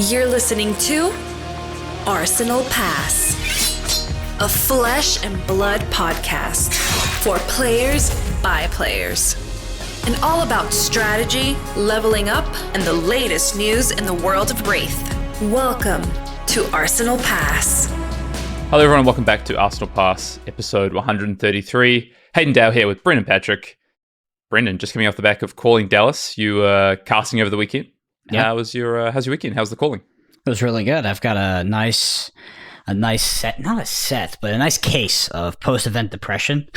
You're listening to Arsenal Pass, a flesh and blood podcast for players by players, and all about strategy, leveling up, and the latest news in the world of Wraith. Welcome to Arsenal Pass. Hello everyone, welcome back to Arsenal Pass, episode 133. Hayden Dale here with Brendan Patrick. Brendan, just coming off the back of calling Dallas, you were casting over the weekend. Yeah. How's your weekend? How's the calling? It was really good. I've got a nice set, not a set, but a nice case of post-event depression.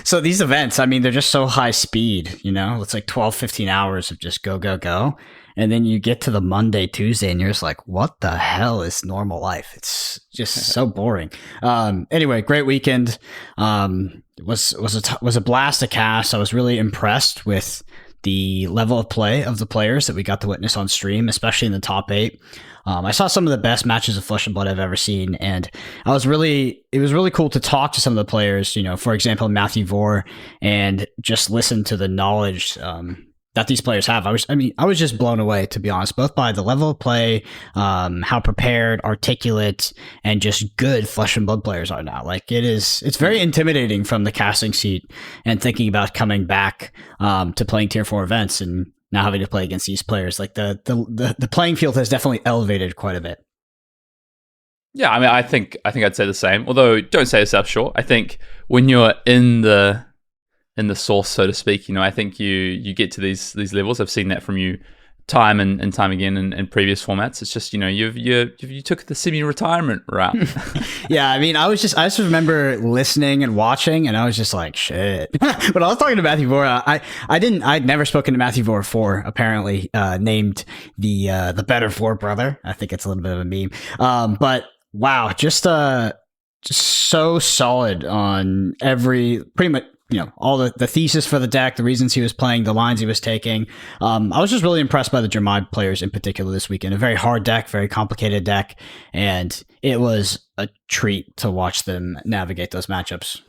So these events, I mean, they're just so high speed, you know? It's like 12, 15 hours of just go, go, go. And then you get to the Monday, Tuesday, and you're just like, what the hell is normal life? It's just so boring. Anyway, great weekend. It was a blast to cast. I was really impressed with the level of play of the players that we got to witness on stream, especially in the top 8. I saw some of the best matches of Flesh and Blood I've ever seen, and it was really cool to talk to some of the players, you know, for example, Matthew Vore, and just listen to the knowledge that these players have. I was just blown away, to be honest, both by the level of play, how prepared, articulate, and just good Flesh and Blood players are now. Like it's very intimidating from the casting seat and thinking about coming back to playing tier 4 events and now having to play against these players. Like the playing field has definitely elevated quite a bit. Yeah, I mean, I think I'd say the same. Although, don't say yourself short. I think when you're in the source, so to speak, you know, I think you get to these levels. I've seen that from you time and time again in previous formats. It's just, you know, you took the semi-retirement route. Yeah, I mean, I just remember listening and watching, and I was just like, shit. But I was talking to Matthew Vore. I'd never spoken to Matthew Vore before, apparently, named the Better Vore brother. I think it's a little bit of a meme. But wow, just so solid on pretty much, you know, all the thesis for the deck, the reasons he was playing, the lines he was taking. I was just really impressed by the Dromai players in particular this weekend. A very hard deck, very complicated deck, and it was a treat to watch them navigate those matchups.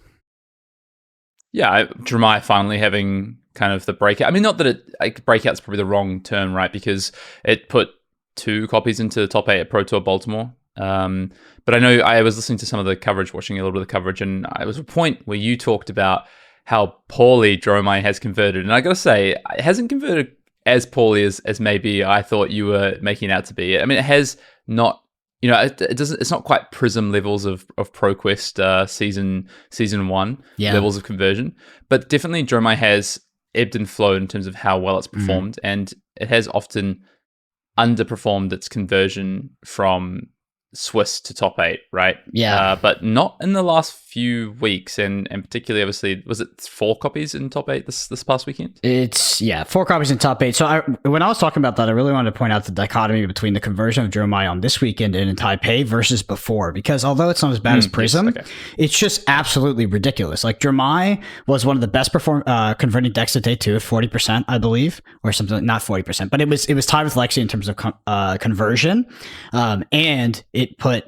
Yeah, Dromai finally having kind of the breakout. I mean, not that breakout's probably the wrong term, right? Because it put 2 copies into the top 8 at Pro Tour Baltimore. But I know I was listening to some of the coverage, watching a little bit of the coverage, and it was a point where you talked about how poorly Dromai has converted. And I got to say, it hasn't converted as poorly as maybe I thought you were making it out to be. I mean, it has not, you know, it's not quite Prism levels of ProQuest season 1 levels of conversion, but definitely Dromai has ebbed and flowed in terms of how well it's performed, and it has often underperformed its conversion from Swiss to top 8, right? Yeah. But not in the last few weeks, and particularly, obviously, was it 4 copies in top 8 this past weekend? It's 4 copies in top 8. So when I was talking about that, I really wanted to point out the dichotomy between the conversion of Dromai on this weekend and in Taipei versus before, because although it's not as bad as Prism, it's just absolutely ridiculous. Like Dromai was one of the best converting decks at day 2 at 40%, I believe, or something, not 40%, but it was tied with Lexi in terms of conversion, and it put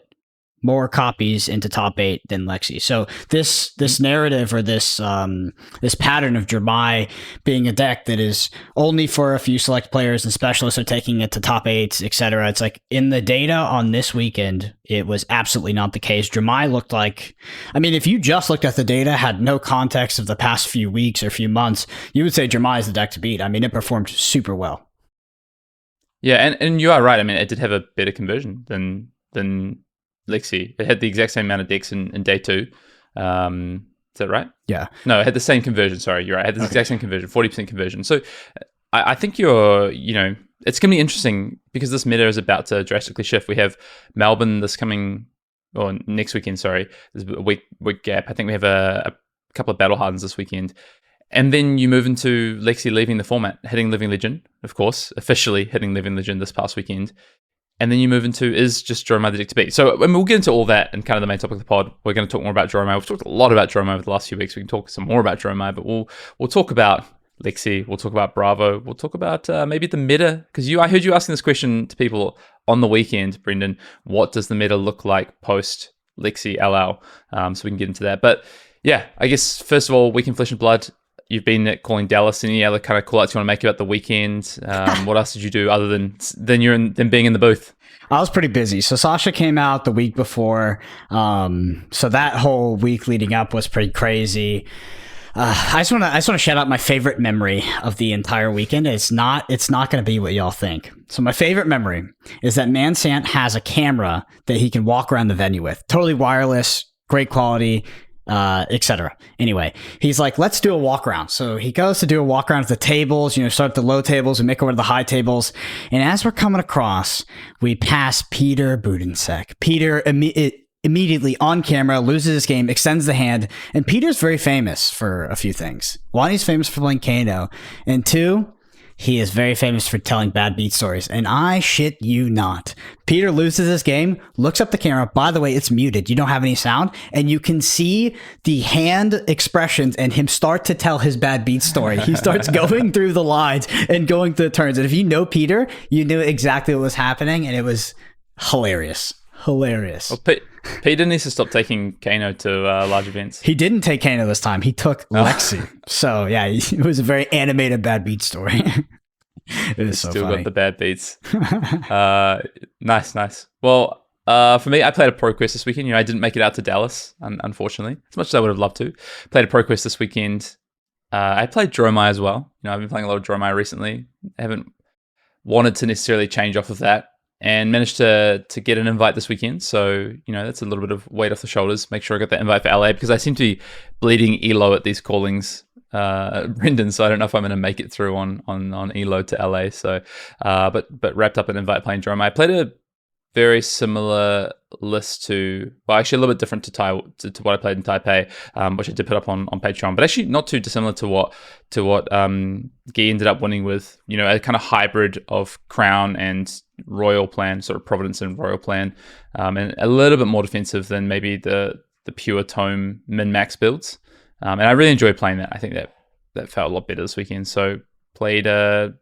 more copies into top 8 than Lexi. So this narrative, or this pattern of Dromai being a deck that is only for a few select players and specialists are taking it to top 8s, etc. It's like in the data on this weekend, it was absolutely not the case. Dromai looked like, I mean, if you just looked at the data, had no context of the past few weeks or few months, you would say Dromai is the deck to beat. I mean, it performed super well. Yeah, and you are right. I mean, it did have a better conversion than Lexi. It had the exact same amount of decks in day 2. Is that right? Yeah. No, it had the same conversion. Sorry, you're right. It had the exact same conversion, 40% conversion. So I think you know, it's going to be interesting because this meta is about to drastically shift. We have Melbourne next weekend, sorry. There's a week gap. I think we have a couple of Battle Hardens this weekend. And then you move into Lexi leaving the format, hitting Living Legend, of course, officially hitting Living Legend this past weekend. And then you move into, is just Dromai the deck to beat? So I mean, we'll get into all that and kind of the main topic of the pod. We're going to talk more about Dromai. We've talked a lot about Dromai over the last few weeks. We can talk some more about Dromai, but we'll talk about Lexi. We'll talk about Bravo. We'll talk about maybe the meta. Because I heard you asking this question to people on the weekend, Brendan. What does the meta look like post Lexi LL? So we can get into that. But yeah, I guess first of all, Weekend Flesh and Blood. you've been at calling Dallas. Any other kind of call outs you want to make about the weekend? What else did you do other than being in the booth? I was pretty busy. So Sasha came out the week before. So that whole week leading up was pretty crazy. I just want to shout out my favorite memory of the entire weekend. It's not going to be what y'all think. So my favorite memory is that Mansant has a camera that he can walk around the venue with. Totally wireless, great quality, etc. Anyway, he's like, let's do a walk around. So he goes to do a walk around at the tables, start at the low tables and make over to the high tables. And as we're coming across, we pass Peter Budensek. Peter immediately on camera loses his game, extends the hand, and Peter's very famous for a few things. One, he's famous for playing Kano, and two, he is very famous for telling bad beat stories. And I shit you not, Peter loses his game, looks up the camera. By the way, it's muted. You don't have any sound, and you can see the hand expressions and him start to tell his bad beat story. He starts going through the lines and going through the turns. And if you know Peter, you knew exactly what was happening, and it was hilarious. Well, Peter needs to stop taking Kano to large events. He didn't take Kano this time. He took Lexi. So, yeah, it was a very animated bad beat story. It was so still funny. Got the bad beats. Nice. Well, for me, I played a Pro Quest this weekend. I didn't make it out to Dallas, unfortunately, as much as I would have loved to. Played a Pro Quest this weekend. I played Dromai as well. I've been playing a lot of Dromai recently. I haven't wanted to necessarily change off of that. And managed to get an invite this weekend. So, that's a little bit of weight off the shoulders. Make sure I got that invite for LA because I seem to be bleeding ELO at these callings, Brendan. So I don't know if I'm going to make it through on ELO to LA. So, but wrapped up an invite playing Dromai. I played a very similar list to, well, actually a little bit different to what I played in Taipei, which I did put up on Patreon, but actually not too dissimilar to what Guy ended up winning with, a kind of hybrid of Crown and Royal plan, sort of Providence and Royal plan, and a little bit more defensive than maybe the pure Tome min-max builds. And I really enjoyed playing that. I think that felt a lot better this weekend. So played a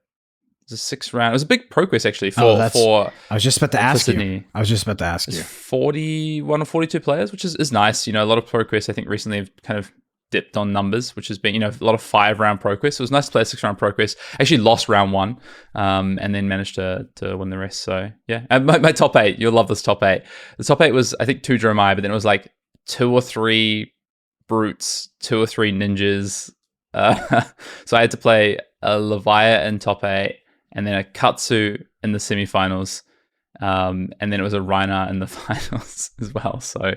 6 round. It was a big Pro Quest actually for I was just about to ask Sydney. you. I was just about to ask you. 41 or 42 players, which is nice. A lot of Pro Quests I think recently have kind of dipped on numbers, which has been, a lot of 5-round Pro Quests. So it was nice to play a 6-round Pro Quest. Actually lost round 1, and then managed to win the rest. So yeah, and my top 8, you'll love this top 8. The top 8 was I think 2 Dromai, but then it was like 2 or 3 Brutes, 2 or 3 Ninjas. So I had to play a Leviathan in top 8, and then a Katsu in the semifinals. And then it was a Reiner in the finals as well. So,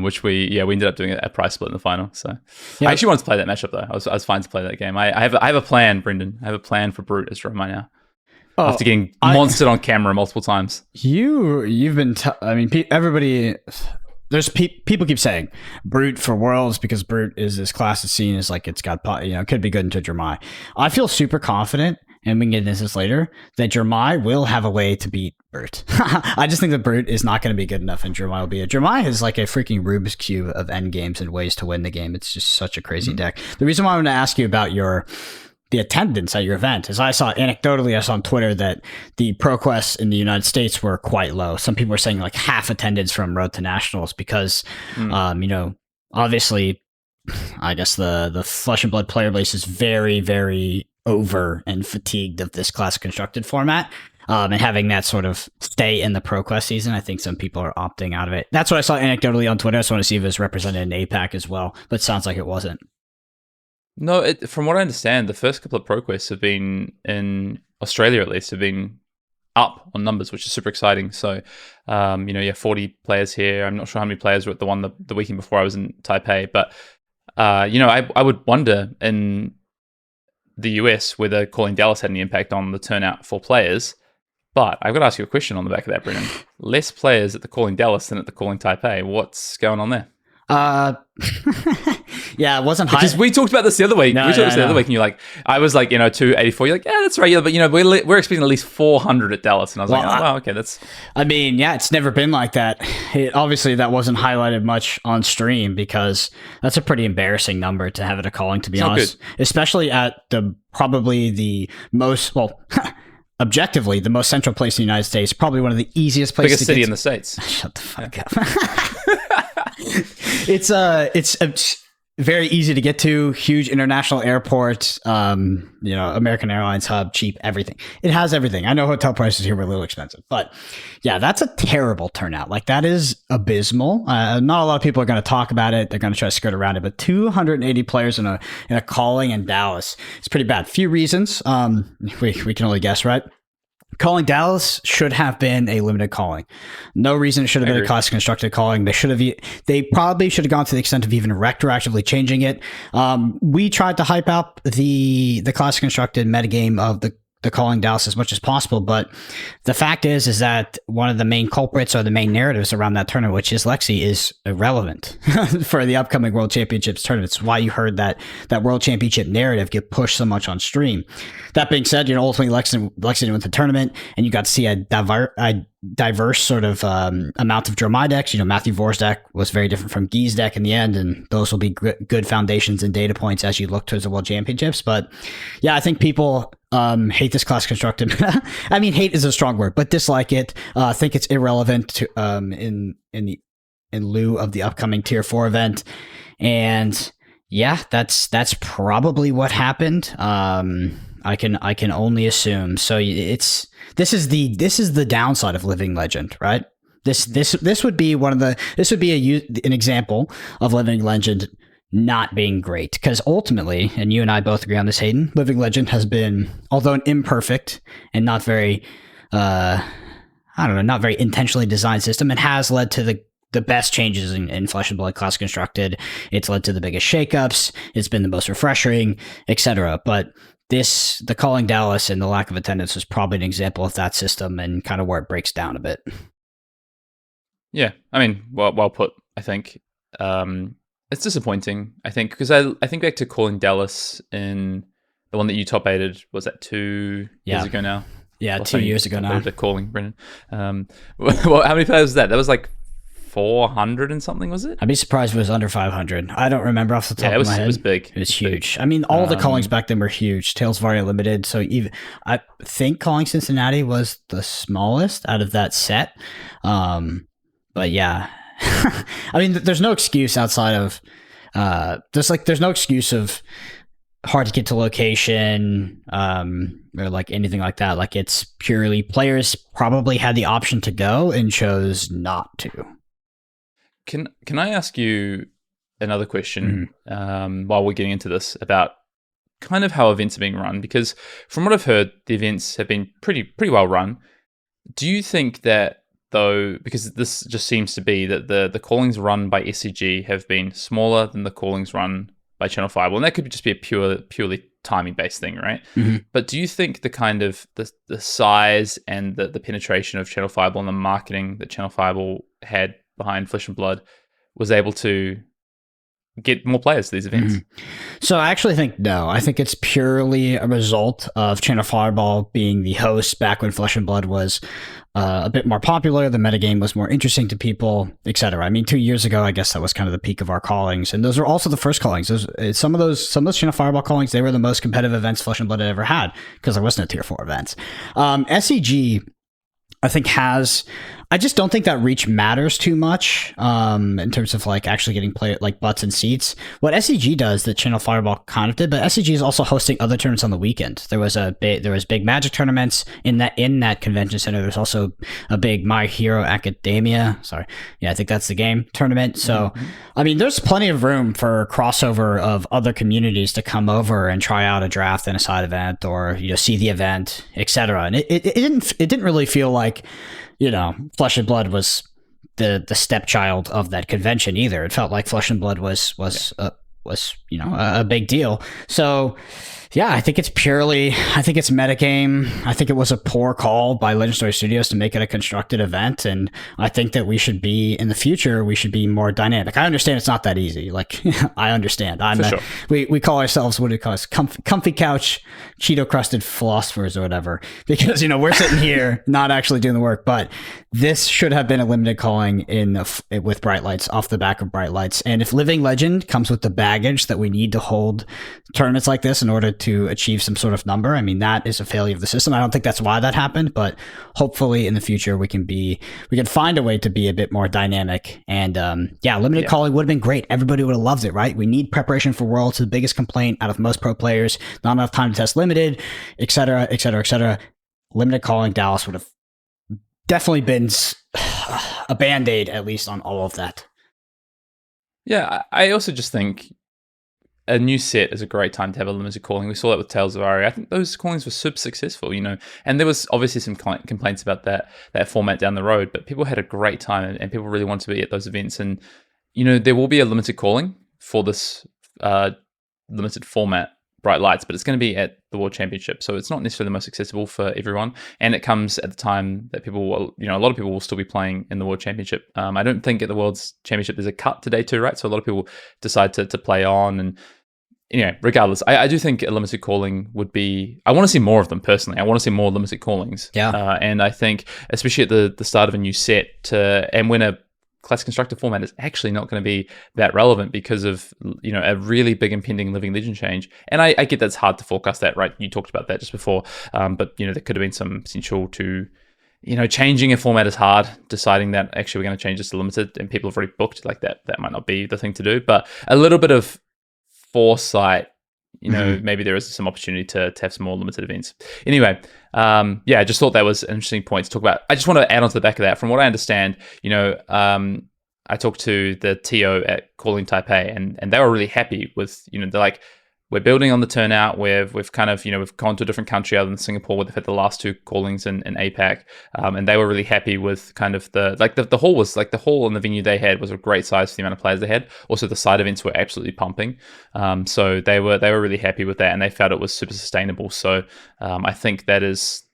which we ended up doing a prize split in the final. So, yeah. I actually wanted to play that matchup though. I was fine to play that game. I have a plan, Brendan. I have a plan for Brute as Dromai now. After getting monstered on camera multiple times. You've been. Everybody. There's people keep saying Brute for Worlds because Brute is this class that's seen as like it's got could be good into Dromai. I feel super confident, and we can get into this later, that Dromai will have a way to beat Brute. I just think that Brute is not going to be good enough, and Dromai will be it. Dromai is like a freaking Rubik's Cube of end games and ways to win the game. It's just such a crazy deck. The reason why I want to ask you about the attendance at your event is I saw on Twitter that the Pro Quests in the United States were quite low. Some people were saying like half attendance from Road to Nationals because, obviously, I guess the Flesh and Blood player base is very, very over and fatigued of this classic constructed format. And having that sort of stay in the Pro Quest season, I think some people are opting out of it. That's what I saw anecdotally on Twitter. I just want to see if it was represented in APAC as well, but it sounds like it wasn't. No, from what I understand, the first couple of Pro Quests have been, in Australia at least, have been up on numbers, which is super exciting. So, 40 players here. I'm not sure how many players were at the one the weekend before I was in Taipei, but, I would wonder in the US whether calling Dallas had any impact on the turnout for players. But I've got to ask you a question on the back of that, Brendan. Less players at the calling Dallas than at the calling Taipei. What's going on there? Yeah, it wasn't high. Because we talked about this the other week. The other week, and you're like, I was like, 284. You're like, yeah, that's right. Yeah, but we're expecting at least 400 at Dallas, and I was like, oh, wow, okay, that's. I mean, yeah, it's never been like that. Obviously, that wasn't highlighted much on stream because that's a pretty embarrassing number to have at a calling. To be honest, especially at probably the most objectively the most central place in the United States, probably one of the easiest places. Biggest city in the States. Shut the fuck up. It's very easy to get to, huge international airport, American Airlines hub, cheap, everything. It has everything. I know hotel prices here were a little expensive, but yeah, that's a terrible turnout. Like, that is abysmal. Not a lot of people are going to talk about it. They're going to try to skirt around it, but 280 players in a calling in Dallas. It's pretty bad. Few reasons. We can only guess, right? Calling Dallas should have been a limited calling. No reason it should have been a class constructed calling. They probably should have gone to the extent of even retroactively changing it. We tried to hype up the class constructed metagame of the calling Dallas as much as possible, but the fact is that one of the main culprits or the main narratives around that tournament, which is Lexi, is irrelevant for the upcoming World Championships tournament. It's why you heard that World Championship narrative get pushed so much on stream. That being said, ultimately Lexi went the tournament, and you got to see a diverse sort of amount of Dromai decks. Matthew Vor's deck was very different from Guy's deck in the end, and those will be good foundations and data points as you look towards the World Championships. But yeah, I think people hate this class constructed. I mean, hate is a strong word, but dislike it. Think it's irrelevant to in lieu of the upcoming Tier 4 event. And yeah, that's probably what happened. I can only assume. So this is the downside of Living Legend, right? This would be an example of Living Legend not being great, because ultimately, and you and I both agree on this, Hayden, Living Legend has been, although an imperfect and not very intentionally designed system, it has led to the best changes in Flesh and Blood class constructed. It's led to the biggest shakeups. It's been the most refreshing, etc. But the calling Dallas and the lack of attendance is probably an example of that system and kind of where it breaks down a bit. Yeah, I mean, well put, I think. It's disappointing, I think, because I think back to calling Dallas in the one that you top 8'd, was that 2 years ago now? Yeah, 2 years ago now. The calling, Brendan. Well, how many players was that? That was like 400 and something, was it? I'd be surprised if it was under 500. I don't remember off the top of my head. It was big. It was huge. Big. I mean, all the callings back then were huge. Tales Varia Limited. So I think calling Cincinnati was the smallest out of that set. But yeah. I mean, there's no excuse outside of there's no excuse of hard to get to location or like anything like that. Like, it's purely players probably had the option to go and chose not to. Can I ask you another question while we're getting into this about kind of how events are being run? Because from what I've heard, the events have been pretty well run. Do you think that, though, because this just seems to be that the callings run by SCG have been smaller than the callings run by Channel Fireball, and that could just be a purely timing based thing, right? Mm-hmm. But do you think the kind of the size and the penetration of Channel Fireball and the marketing that Channel Fireball had behind Flesh and Blood was able to get more players to these events? Mm-hmm. So I actually think no. I think it's purely a result of Channel Fireball being the host back when Flesh and Blood was a bit more popular. The metagame was more interesting to people, etc. I mean, 2 years ago, I guess that was kind of the peak of our callings, and those are also the first callings. Some of those Channel Fireball callings, they were the most competitive events Flesh and Blood had ever had, because there wasn't a Tier 4 events. SCG, I think, I just don't think that reach matters too much in terms of like actually getting butts and seats. What SCG does that Channel Fireball kind of did, but SCG is also hosting other tournaments on the weekend. There was big Magic tournaments in that convention center. There's also a big My Hero Academia. I think that's the game tournament. So, I mean, there's plenty of room for crossover of other communities to come over and try out a draft and a side event, or see the event, etc. And it didn't really feel like, Flesh and Blood was the stepchild of that convention either. It felt like Flesh and Blood was a big deal. So yeah, I think it's metagame. I think it was a poor call by Legendary Studios to make it a constructed event, and I think that in the future we should be more dynamic. I understand it's not that easy. Like, I understand. We call ourselves, what do we call us? Comfy couch, Cheeto crusted philosophers or whatever, because we're sitting here not actually doing the work. But this should have been a limited calling with Bright Lights, off the back of Bright Lights. And if Living Legend comes with the baggage that we need to hold tournaments like this in order to achieve some sort of number. I mean, that is a failure of the system. I don't think that's why that happened, but hopefully in the future we can find a way to be a bit more dynamic. And limited calling would have been great. Everybody would have loved it, right? We need preparation for Worlds. The biggest complaint out of most pro players, not enough time to test limited, et cetera, et cetera, et cetera. Limited calling Dallas would have definitely been a band-aid, at least, on all of that. Yeah, I also just think a new set is a great time to have a limited calling. We saw that with Tales of Aria. I think those callings were super successful, and there was obviously some complaints about that format down the road, but people had a great time and people really want to be at those events. And, there will be a limited calling for this limited format, Bright Lights, but it's going to be at the World Championship. So it's not necessarily the most accessible for everyone. And it comes at the time that people will, a lot of people will still be playing in the World Championship. I don't think at the World's Championship there's a cut today too, right? So a lot of people decide to play on. And, regardless, I do think a limited calling would be, I want to see more of them personally. I want to see more limited callings. Yeah. And I think, especially at the start of a new set, and when a class constructor format is actually not going to be that relevant because of a really big impending Living Legend change. And I get that's hard to forecast that, right? You talked about that just before, but there could have been some potential to changing a format is hard. Deciding that actually we're going to change this to limited and people have already booked like that might not be the thing to do. But a little bit of foresight, maybe there is some opportunity to have some more limited events. Anyway, I just thought that was an interesting point to talk about. I just want to add on to the back of that. From what I understand, I talked to the TO at Calling Taipei, and they were really happy with, they're like, we're building on the turnout. We've kind of, we've gone to a different country other than Singapore, where they've had the last two callings in APAC. And they were really happy with kind of the hall was like the hall and the venue they had was a great size for the amount of players they had. Also, the side events were absolutely pumping. So they were really happy with that, and they felt it was super sustainable. So I think that is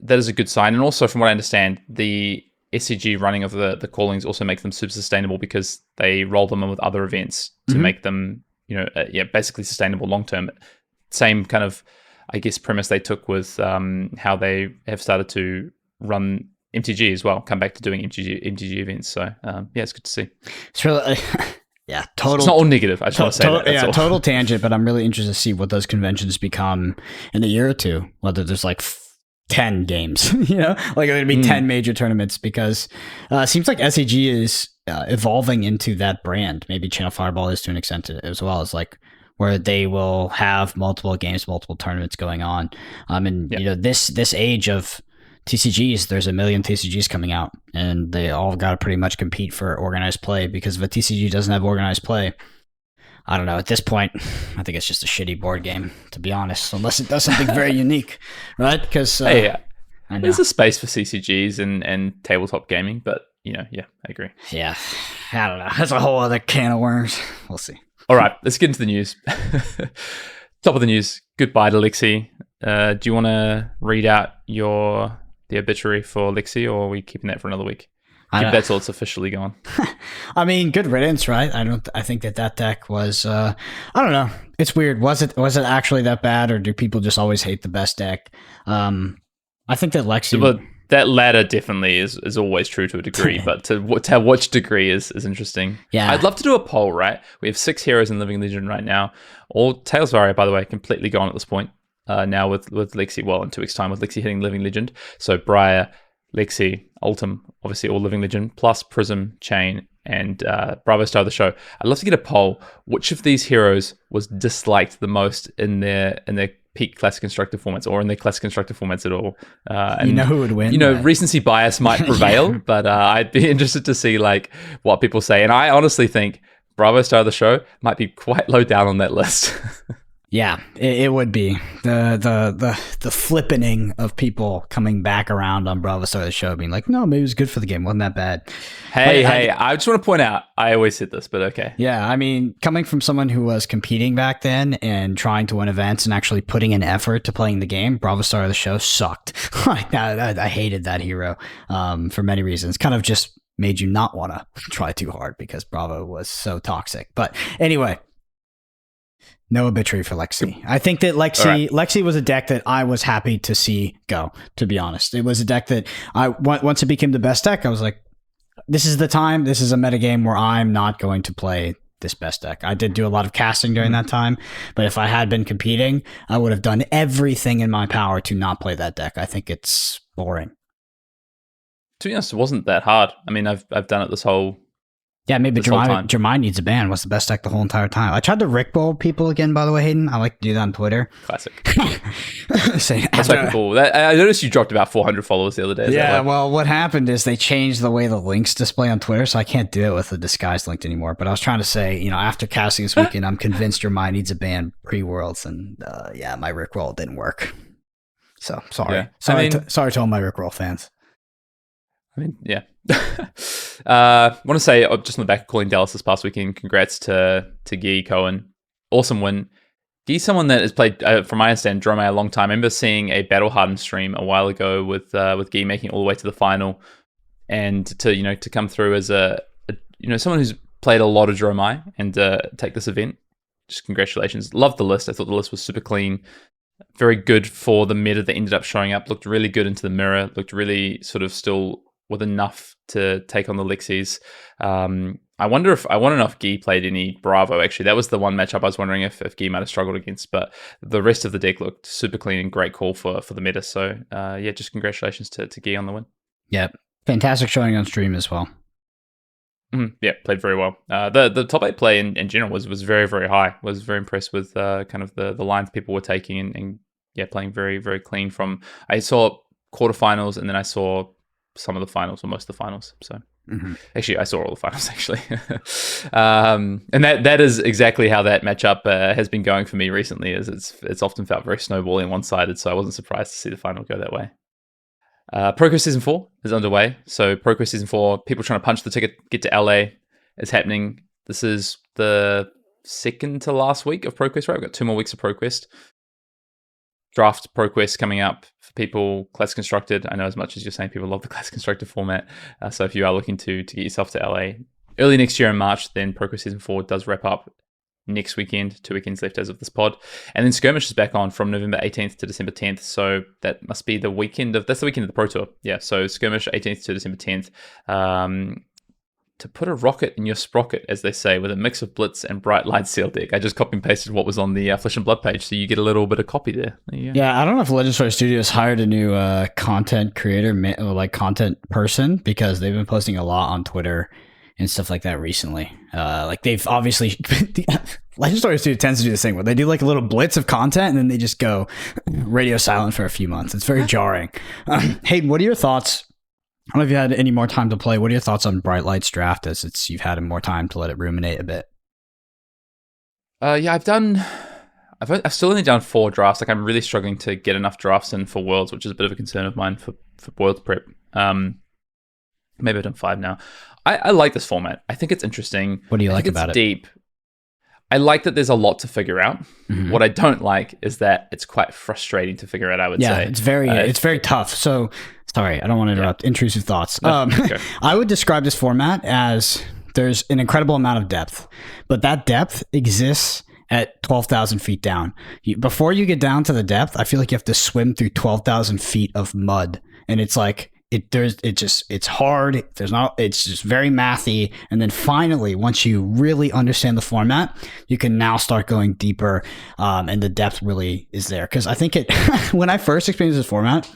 a good sign. And also, from what I understand, the SCG running of the callings also makes them super sustainable because they roll them in with other events to make them basically sustainable long term. Same kind of, I guess, premise they took with how they have started to run MTG as well. Come back to doing MTG events. So it's good to see. It's really total. It's not all negative. I just want to say that. That's all. Total tangent. But I'm really interested to see what those conventions become in a year or two. Whether there's like 10 games, like there'd be 10 major tournaments, because it seems like SEG is evolving into that brand. Maybe Channel Fireball is to an extent as well, as like where they will have multiple games, multiple tournaments going on. This age of TCGs, there's a million TCGs coming out, and they all got to pretty much compete for organized play, because if a TCG doesn't have organized play, I don't know. At this point, I think it's just a shitty board game, to be honest, unless it does something very unique, right? Because there's a space for CCGs and tabletop gaming, but I agree. Yeah, I don't know. That's a whole other can of worms. We'll see. All right, let's get into the news. Top of the news. Goodbye to Lexi. Do you want to read out the obituary for Lexi, or are we keeping that for another week? Keep that till it's officially gone. I mean, good riddance, right? I think that deck was. I don't know. It's weird. Was it actually that bad, or do people just always hate the best deck? I think that Lexi. But that latter definitely is always true to a degree, but to which degree is interesting. Yeah, I'd love to do a poll. Right, we have 6 heroes in Living Legend right now. All Tales of Aria, by the way, completely gone at this point. Now with Lexi, well, in 2 weeks' time with Lexi hitting Living Legend. So Briar, Lexi, Ultim, obviously all Living Legend, plus Prism, Chain, and Bravo Star of the Show. I'd love to get a poll. Which of these heroes was disliked the most in their peak Classic Constructor formats, or in their Classic Constructor formats at all? And, who would win? Recency bias might prevail, but I'd be interested to see what people say. And I honestly think Bravo Star of the Show might be quite low down on that list. Yeah, it would be the flippening of people coming back around on Bravo Star of the Show, being like, no, maybe it was good for the game, wasn't that bad. Hey, I just want to point out, I always said this, but okay. Yeah, I mean, coming from someone who was competing back then and trying to win events and actually putting an effort to playing the game, Bravo Star of the Show sucked. I hated that hero for many reasons. Kind of just made you not want to try too hard because Bravo was so toxic. But anyway. No obituary for Lexi. I think that Lexi was a deck that I was happy to see go, to be honest. It was a deck that once it became the best deck, I was like, this is the time. This is a metagame where I'm not going to play this best deck. I did do a lot of casting during that time, but if I had been competing, I would have done everything in my power to not play that deck. I think it's boring. To be honest, it wasn't that hard. I mean, I've done it this whole maybe this whole time. Dromai needs a ban. What's the best deck the whole entire time? I tried to Rick Bull people again, by the way, Hayden. I like to do that on Twitter. Classic. That's quite cool. I noticed you dropped about 400 followers the other day. Yeah, well, what happened is they changed the way the links display on Twitter, so I can't do it with the disguised link anymore. But I was trying to say, after casting this weekend, I'm convinced Dromai needs a ban pre-Worlds, and my Rick Roll didn't work. So, sorry. Yeah. Sorry to all my Rick Roll fans. I mean, yeah. I want to say, just on the back of calling Dallas this past weekend, congrats to Guy Cohen. Awesome win. Guy's someone that has played, from my understanding, Dromai a long time. I remember seeing a Battle Hardened stream a while ago with Guy making it all the way to the final, and to come through as a someone who's played a lot of Dromai and take this event. Just congratulations. Loved the list. I thought the list was super clean. Very good for the meta that ended up showing up. Looked really good into the mirror. Looked really sort of still with enough to take on the Lexis. I want to know if Guy played any Bravo, actually. That was the one matchup I was wondering if Guy might have struggled against, but the rest of the deck looked super clean and great call for the meta. So, just congratulations to Guy on the win. Yeah, fantastic showing on stream as well. Yeah, played very well. The top 8 play in general was very, very high. Was very impressed with kind of the lines people were taking and playing very, very clean from... I saw quarterfinals and then I saw some of the finals or most of the finals. So actually, I saw all the finals actually. And that is exactly how that matchup has been going for me recently. Is it's often felt very snowballing one-sided. So I wasn't surprised to see the final go that way. ProQuest Season 4 is underway. So ProQuest Season 4, people trying to punch the ticket, get to LA is happening. This is the second to last week of ProQuest, right? We've got 2 more weeks of ProQuest. Draft ProQuest coming up for people, Class Constructed. I know as much as you're saying people love the Class Constructed format. So if you are looking to get yourself to LA early next year in March, then ProQuest Season 4 does wrap up next weekend, 2 weekends left as of this pod. And then Skirmish is back on from November 18th to December 10th. So that must be the weekend of the Pro Tour. Yeah, so Skirmish 18th to December 10th. To put a rocket in your sprocket, as they say, with a mix of Blitz and Bright Light Seal deck. I just copy and pasted what was on the Flesh and Blood page, so you get a little bit of copy there. Yeah, I don't know if Legendary Studios hired a new content creator, like content person, because they've been posting a lot on Twitter and stuff like that recently. Like they've obviously... Legendary Studios tends to do this thing where they do like a little blitz of content and then they just go radio silent for a few months. It's very jarring. Hayden, what are your thoughts? I don't know if you had any more time to play. What are your thoughts on Bright Light's draft as you've had more time to let it ruminate a bit? I've still only done 4 drafts. Like I'm really struggling to get enough drafts in for Worlds, which is a bit of a concern of mine for Worlds prep. Maybe I've done 5 now. I like this format. I think it's interesting. What do you like about it? It's deep. I like that there's a lot to figure out. Mm-hmm. What I don't like is that it's quite frustrating to figure it out, I would say. Yeah, it's very tough. So, sorry, I don't want to interrupt. Intrusive thoughts. Okay. I would describe this format as there's an incredible amount of depth, but that depth exists at 12,000 feet down. Before you get down to the depth, I feel like you have to swim through 12,000 feet of mud, and it's like it's hard. It's just very mathy. And then finally, once you really understand the format, you can now start going deeper. And the depth really is there. Cause I think when I first experienced this format,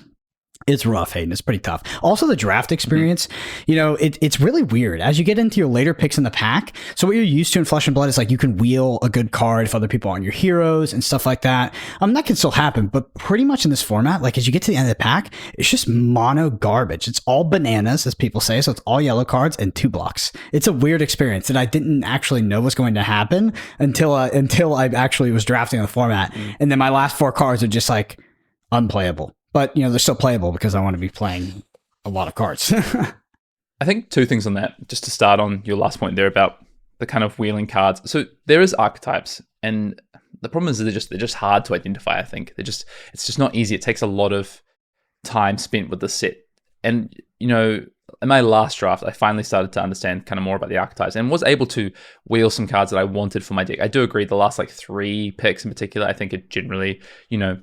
it's rough, Hayden. It's pretty tough. Also, the draft experience, it's really weird. As you get into your later picks in the pack, so what you're used to in Flesh and Blood is like you can wheel a good card if other people aren't your heroes and stuff like that. That can still happen, but pretty much in this format, like as you get to the end of the pack, it's just mono garbage. It's all bananas, as people say, so it's all yellow cards and 2 blocks. It's a weird experience, and I didn't actually know was going to happen until I actually was drafting the format, and then my last 4 cards are just like unplayable. But, they're still playable because I want to be playing a lot of cards. I think 2 things on that, just to start on your last point there about the kind of wheeling cards. So there is archetypes, and the problem is they're just hard to identify, I think. It's just not easy. It takes a lot of time spent with the set. And, in my last draft, I finally started to understand kind of more about the archetypes and was able to wheel some cards that I wanted for my deck. I do agree the last 3 picks in particular, I think are generally,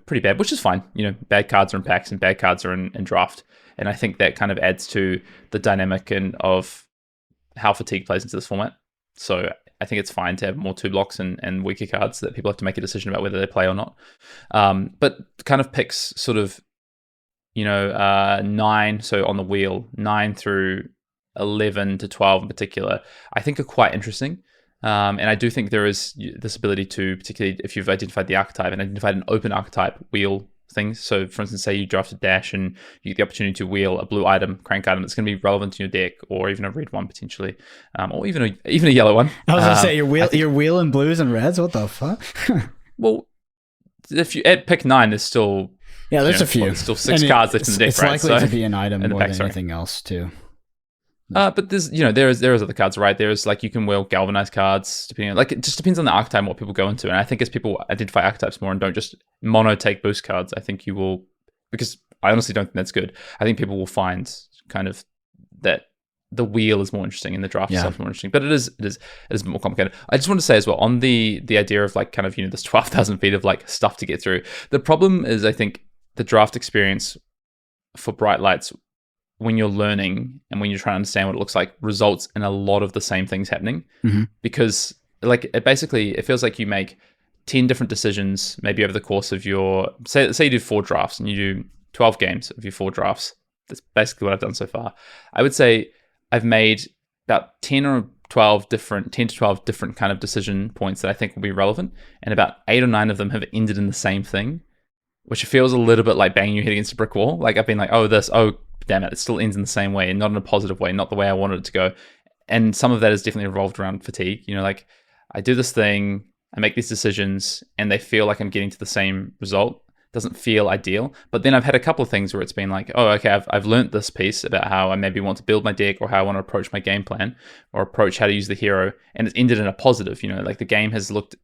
pretty bad, which is fine. Bad cards are in packs and bad cards are in draft. And I think that kind of adds to the dynamic of how Fatigue plays into this format. So I think it's fine to have more 2 blocks and weaker cards that people have to make a decision about whether they play or not. But kind of picks sort of, 9, so on the wheel, 9 through 11 to 12 in particular, I think are quite interesting. And I do think there is this ability to, particularly if you've identified the archetype and identified an open archetype wheel things. So for instance, say you drafted Dash and you get the opportunity to wheel a blue item, crank item that's going to be relevant to your deck, or even a red one potentially, or even a yellow one. I was going to say you're wheeling blues and reds. What the fuck? Well, if you pick 9, there's still there's a few. There's still 6 cards left in the deck. It's right? likely to be an item more than anything else too. But there's there is other cards, right? There's you can wheel galvanized cards depending on it just depends on the archetype and what people go into. And I think as people identify archetypes more and don't just mono take boost cards, I think you will, because I honestly don't think that's good. I think people will find kind of that the wheel is more interesting and the draft itself is more interesting. But it is more complicated. I just want to say as well on the idea of kind of this 12,000 feet of stuff to get through. The problem is I think the draft experience for Bright Lights, when you're learning and when you're trying to understand what it looks like, results in a lot of the same things happening. Because it feels like you make 10 different decisions maybe over the course of your, say you do 4 drafts and you do 12 games of your 4 drafts. That's basically what I've done so far. I would say I've made about 10 to 12 different kind of decision points that I think will be relevant. And about 8 or 9 of them have ended in the same thing, which feels a little bit like banging your head against a brick wall. I've been damn it still ends in the same way and not in a positive way, not the way I wanted it to go. And some of that is definitely revolved around fatigue. I do this thing, I make these decisions, and they feel like I'm getting to the same result. It doesn't feel ideal. But then I've had a couple of things where it's been I've learned this piece about how I maybe want to build my deck or how I want to approach my game plan or approach how to use the hero, and it's ended in a positive. The game has looked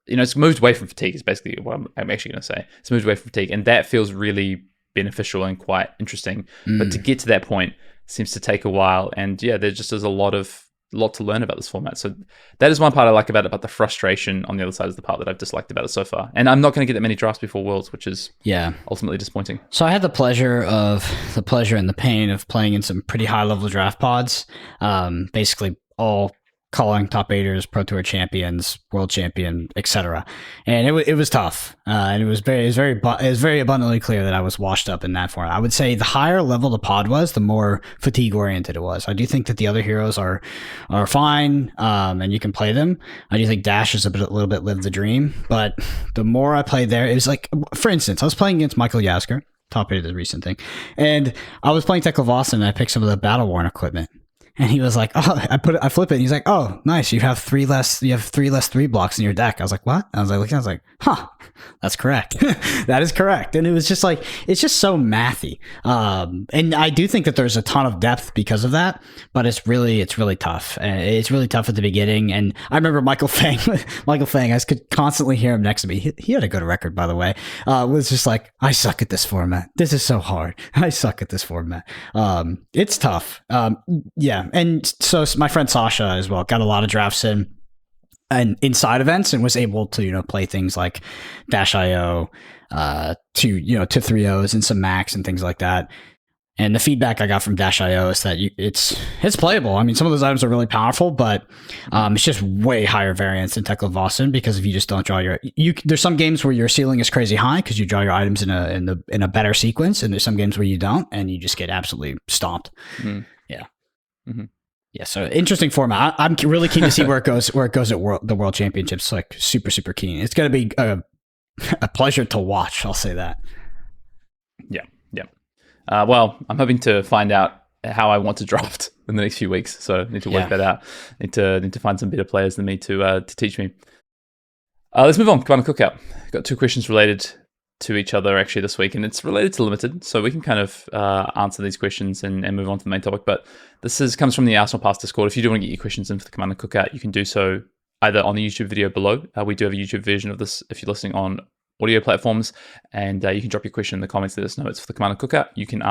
it's moved away from fatigue is basically what I'm actually going to say. It's moved away from fatigue, and that feels really beneficial and quite interesting. But to get to that point seems to take a while, and there just is a lot to learn about this format. So that is one part I like about it, but the frustration on the other side is the part that I've disliked about it so far. And I'm not going to get that many drafts before Worlds, which is ultimately disappointing. So I had the pleasure and the pain of playing in some pretty high level draft pods, basically all calling top 8ers, Pro Tour champions, world champion, etc. And it was tough. And it was very abundantly clear that I was washed up in that form. I would say the higher level the pod was, the more fatigue oriented it was. I do think that the other heroes are fine, and you can play them. I do think Dash is a little bit live the dream, but the more I played there, it was for instance, I was playing against Michael Yasker, top 8 of the recent thing, and I was playing Tekla and I picked some of the battle worn equipment. And he was like, "Oh, I flip it." And he's like, "Oh, nice. You have 3 less 3 blocks in your deck." I was like, "What?" I was like, "Huh, that's correct. That is correct." And it was just it's just so mathy. And I do think that there's a ton of depth because of that, but it's really tough. It's really tough at the beginning. And I remember Michael Fang, I could constantly hear him next to me. He had a good record, by the way. Was just like, "I suck at this format. This is so hard. I suck at this format." It's tough. And so my friend Sasha as well got a lot of drafts in and inside events and was able to play things like Dash.io to 3-0s and some Max and things like that. And the feedback I got from Dash.io is that it's playable. I mean, some of those items are really powerful, but it's just way higher variance than Tekla Vossen because if you just don't draw there's some games where your ceiling is crazy high because you draw your items in a better sequence, and there's some games where you don't, and you just get absolutely stomped. Yeah. Mm-hmm. Yeah, so interesting format. I'm really keen to see where it goes at the World Championships. Super, super keen. It's going to be a pleasure to watch. I'll say that. Yeah. Well, I'm hoping to find out how I want to draft in the next few weeks. So I need to work that out. Need to find some better players than me to teach me. Let's move on. Commander Cookout. Got 2 questions related to each other actually this week, and it's related to limited, so we can kind of answer these questions and move on to the main topic. But this comes from the Arsenal Pass Discord. If you do want to get your questions in for the Commander Cookout, you can do so either on the YouTube video below. We do have a YouTube version of this if you're listening on audio platforms, and you can drop your question in the comments. Let us know it's for the Commander Cookout. You can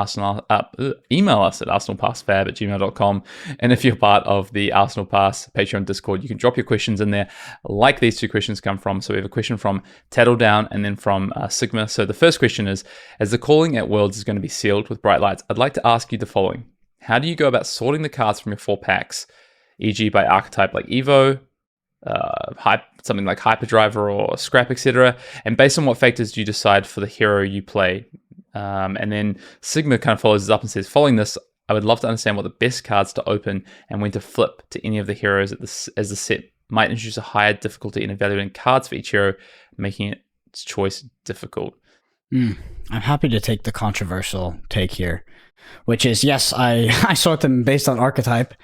email us at arsenalpassfab@gmail.com, and if you're part of the Arsenal Pass Patreon Discord, you can drop your questions in there, like these 2 questions come from. So we have a question from Tattledown and then from Sigma. So the first question is, as the calling at Worlds is going to be sealed with Bright Lights, I'd like to ask you the following. How do you go about sorting the cards from your 4 packs e.g. by archetype like Evo, something like Hyperdriver or Scrap, etc. And based on what factors do you decide for the hero you play? And then Sigma kind of follows this up and says, following this, I would love to understand what the best cards to open and when to flip to any of the heroes as the set might introduce a higher difficulty in evaluating cards for each hero, making its choice difficult. I'm happy to take the controversial take here, which is, yes, I sort them based on archetype.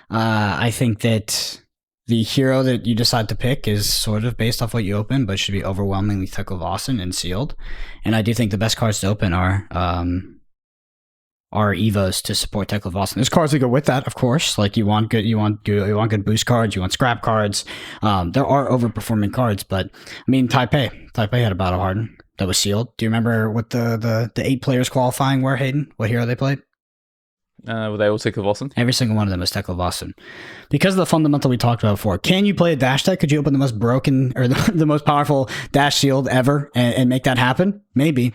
I think that the hero that you decide to pick is sort of based off what you open, but should be overwhelmingly Teklavossen and sealed. And I do think the best cards to open are Evos to support Teklavossen. There's cards that go with that, of course. Like you want good boost cards, you want scrap cards. There are overperforming cards, but I mean Taipei had a Battle Harden that was sealed. Do you remember what the 8 players qualifying were, Hayden? What hero they played? Were they all Teklavossen? Every single one of them is Teklavossen. Because of the fundamental we talked about before, can you play a dash deck? Could you open the most broken or the most powerful dash shield ever and make that happen? Maybe.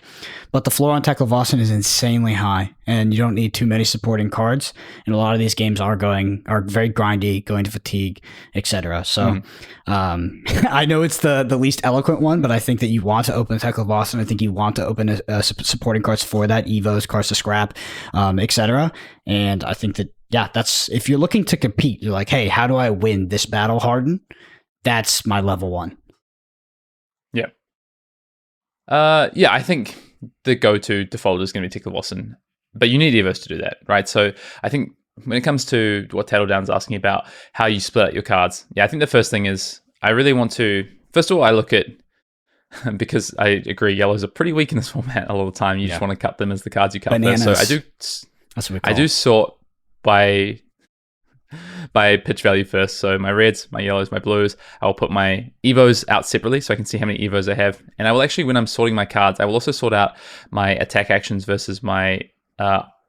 But the floor on Teklavossen is insanely high, and you don't need too many supporting cards. And a lot of these games are very grindy, going to fatigue, etc. So I know it's the least eloquent one, but I think that you want to open Teklavossen. I think you want to open supporting cards for that, Evos, cards to scrap, etc. And I think that, yeah, that's, if you're looking to compete, you're like, hey, how do I win this Battle Harden? That's my level 1. Yeah. I think the go-to default is going to be Teklavossen, but you need Evos to do that, right? So I think when it comes to what Tattledown's asking about, how you split out your cards, I think the first thing is I really want to, first of all, I look at, because I agree, yellows are pretty weak in this format a lot of the time. You just want to cut them as the cards you cut Bananas. first. So That's what we call I do sort by pitch value first. So my reds, my yellows, my blues, I will put my Evos out separately so I can see how many Evos I have. And I will actually, when I'm sorting my cards, I will also sort out my attack actions versus my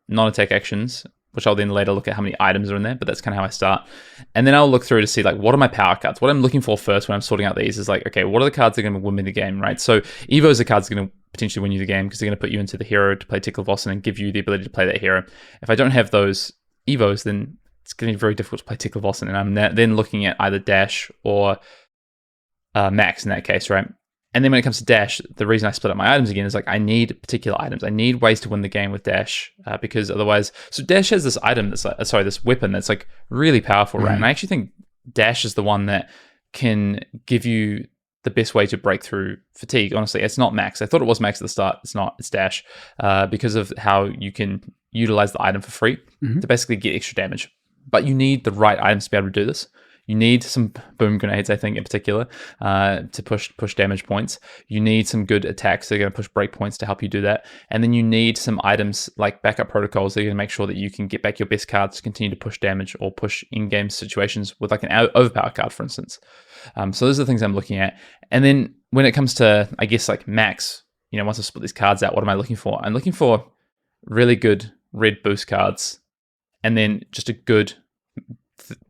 non-attack actions, which I'll then later look at how many items are in there, but that's kind of how I start. And then I'll look through to see, like, what are my power cards? What I'm looking for first when I'm sorting out these is like, okay, what are the cards that are going to win me the game, right? So Evos are cards that are going to potentially win you the game because they're going to put you into the hero to play Teklavossen and give you the ability to play that hero. If I don't have those Evos, then it's going to be very difficult to play Teklavossen, and I'm then looking at either Dash or Max in that case, right? And then when it comes to Dash, the reason I split up my items again is like I need particular items. I need ways to win the game with Dash because otherwise... So Dash has this item that's like, this weapon that's like really powerful, right? And I actually think Dash is the one that can give you the best way to break through fatigue. Honestly, it's not Max. I thought it was Max at the start. It's not. It's Dash because of how you can utilize the item for free to basically get extra damage. But you need the right items to be able to do this. You need some boom grenades, I think, in particular, to push damage points. You need some good attacks that are going to push break points to help you do that. And then you need some items like backup protocols that are going to make sure that you can get back your best cards to continue to push damage or push in-game situations with like an overpower card, for instance. So those are the things I'm looking at. And then when it comes to, I guess, like Max, once I split these cards out, what am I looking for? I'm looking for really good red boost cards and then just a good...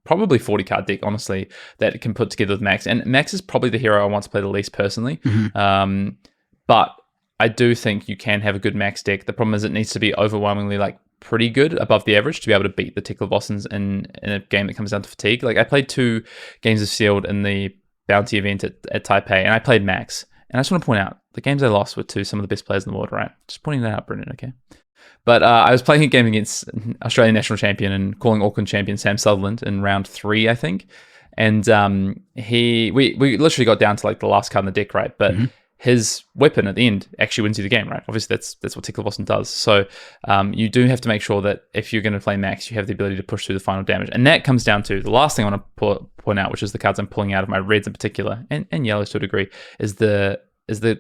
probably 40 card deck, honestly, that can put together with Max. And Max is probably the hero I want to play the least personally. But I do think you can have a good Max deck. The problem is it needs to be overwhelmingly like pretty good, above the average, to be able to beat the Teklavossens in a game that comes down to fatigue. Like I played 2 games of Sealed in the Bounty event at Taipei, and I played Max. And I just want to point out, the games I lost were to some of the best players in the world, right? Just pointing that out, Brendan, okay? But I was playing a game against Australian national champion and calling Auckland champion Sam Sutherland in round 3, I think. And we literally got down to like the last card in the deck, right? But his weapon at the end actually wins you the game, right? Obviously, that's what Teklavossen does. So you do have to make sure that if you're going to play Max, you have the ability to push through the final damage. And that comes down to the last thing I want to point out, which is the cards I'm pulling out of my reds in particular, and yellows to a degree, is the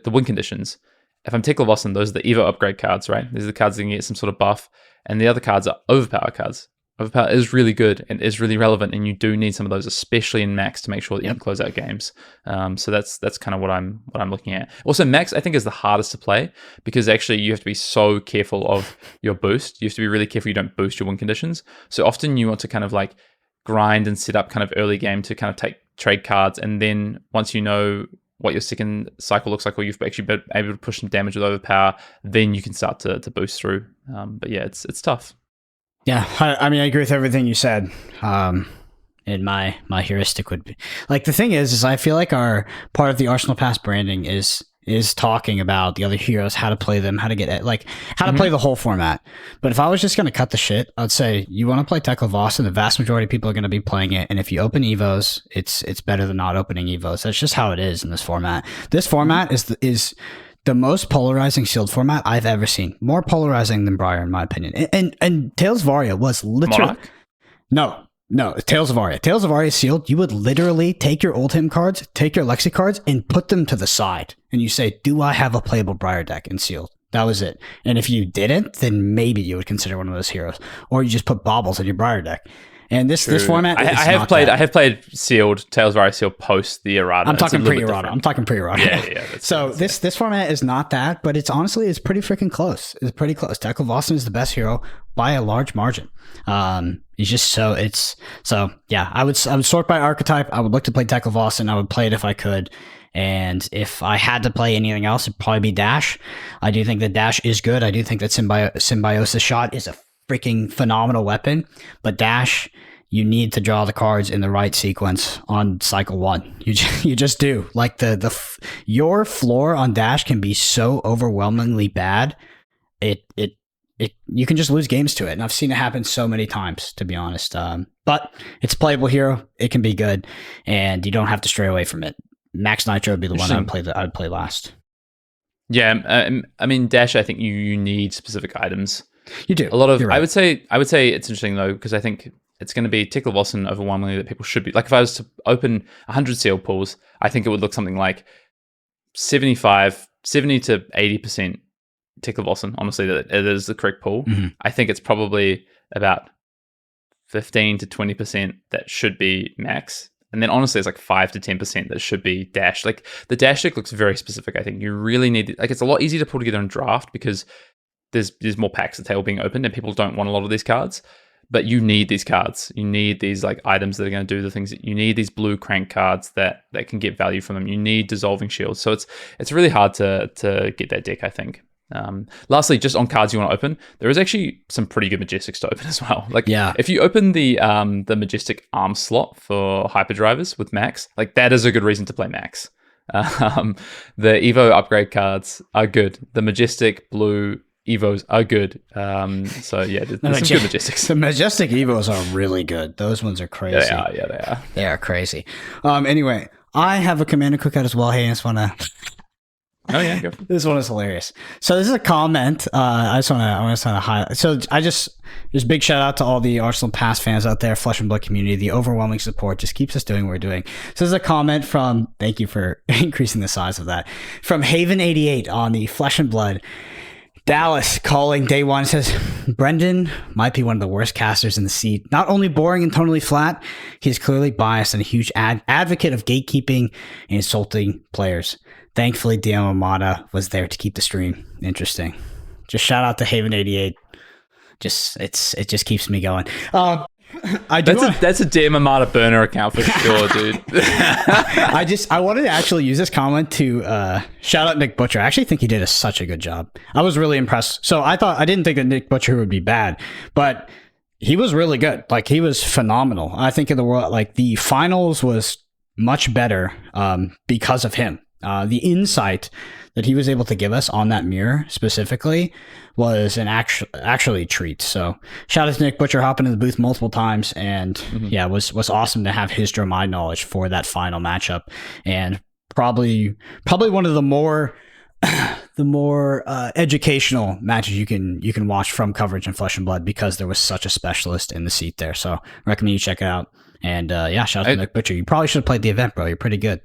win conditions. If I'm Teklavossen, those are the Evo upgrade cards, right? These are the cards that can get some sort of buff. And the other cards are overpower cards. Overpower is really good and is really relevant, and you do need some of those, especially in Max, to make sure that you can close out games. So that's kind of what I'm looking at. Also, Max I think is the hardest to play because actually you have to be so careful of your boost. You have to be really careful you don't boost your win conditions. So often you want to kind of like grind and set up kind of early game to kind of trade cards, and then once you know what your second cycle looks like, or you've actually been able to push some damage with overpower, then you can start to boost through. But yeah, it's tough. Yeah, I mean, I agree with everything you said. And my heuristic would be like, the thing is I feel like our part of the Arsenal Pass branding is talking about the other heroes, how to play them, how to get like how to play the whole format. But if I was just going to cut the shit, I'd say you want to play Tekla-Vossen, the vast majority of people are going to be playing it, and if you open Evos, it's better than not opening Evos. That's just how it is in this format. This format is the most polarizing sealed format I've ever seen. More polarizing than Briar, in my opinion. And Tales of Aria was literally No, Tales of Aria. Tales of Aria sealed. You would literally take your Oldhim cards, take your Lexi cards, and put them to the side. And you say, do I have a playable Briar deck in sealed? That was it. And if you didn't, then maybe you would consider one of those heroes. Or you just put bobbles in your Briar deck. And this format, I have played sealed, Tales of Aria sealed post the errata. I'm talking pre-errata. Yeah. So this format is not that, but it's pretty freaking close. It's pretty close. Tekla-Vossen is the best hero by a large margin. He's just yeah. I would sort by archetype. I would look to play Tekla-Vossen. I would play it if I could. And if I had to play anything else, it'd probably be Dash. I do think that Dash is good. I do think that Symbiosis Shot is a freaking phenomenal weapon. But Dash, you need to draw the cards in the right sequence on cycle 1. You just do. Like your floor on Dash can be so overwhelmingly bad. You can just lose games to it, and I've seen it happen so many times, to be honest. But it's a playable hero. It can be good, and you don't have to stray away from it. Max Nitro would be the one I'd play last. Yeah, I mean Dash. I think you need specific items. You do. A lot of. Right. I would say it's interesting though, because I think it's going to be Tekla-Vossen overwhelmingly that people should be. Like if I was to open 100 sealed pools, I think it would look something like 70 to 80% Tekla-Vossen. Honestly, that it is the correct pool. Mm-hmm. I think it's probably about 15 to 20% that should be Max. And then honestly, it's like 5 to 10% that should be Dash. Like the Dash deck looks very specific. I think you really need, like, it's a lot easier to pull together in draft because there's more packs at the table being opened and people don't want a lot of these cards. But you need these cards. You need these like items that are going to do the things that you need. These blue crank cards that can get value from them. You need dissolving shields. So it's really hard to get that deck, I think. Lastly, just on cards you want to open, there is actually some pretty good Majestics to open as well. Like, yeah, if you open the Majestic arm slot for Hyperdrivers with Max, like that is a good reason to play Max. The Evo upgrade cards are good. The Majestic blue Evos are good. So yeah, there's some good Majestics. The Majestic Evos are really good. Those ones are crazy. Yeah, they are. They are crazy. Anyway, I have a Commander Cookout as well. Hey, I just want to... Oh yeah, go for it. This one is hilarious. So this is a comment. I want to highlight. So just big shout out to all the Arsenal Pass fans out there, Flesh and Blood community. The overwhelming support just keeps us doing what we're doing. So there's a comment from, thank you for increasing the size of that, from Haven88 on the Flesh and Blood. Dallas calling day one says, Brendan might be one of the worst casters in the seat. Not only boring and tonally flat, he's clearly biased and a huge advocate of gatekeeping and insulting players. Thankfully, DM Amada was there to keep the stream interesting. Just shout out to Haven88. It just keeps me going. That's a DM Amada burner account for sure, dude. I wanted to actually use this comment to shout out Nick Butcher. I actually think he did such a good job. I was really impressed. So I didn't think that Nick Butcher would be bad, but he was really good. Like he was phenomenal. I think in the world, like the finals was much better because of him. The insight that he was able to give us on that mirror specifically was an actually treat. So shout out to Nick Butcher hopping in the booth multiple times, and yeah, was awesome to have his Dromai knowledge for that final matchup, and probably one of the more educational matches you can watch from coverage in Flesh and Blood, because there was such a specialist in the seat there. So recommend you check it out. And yeah, shout out to Nick Butcher. You probably should have played the event, bro. You're pretty good.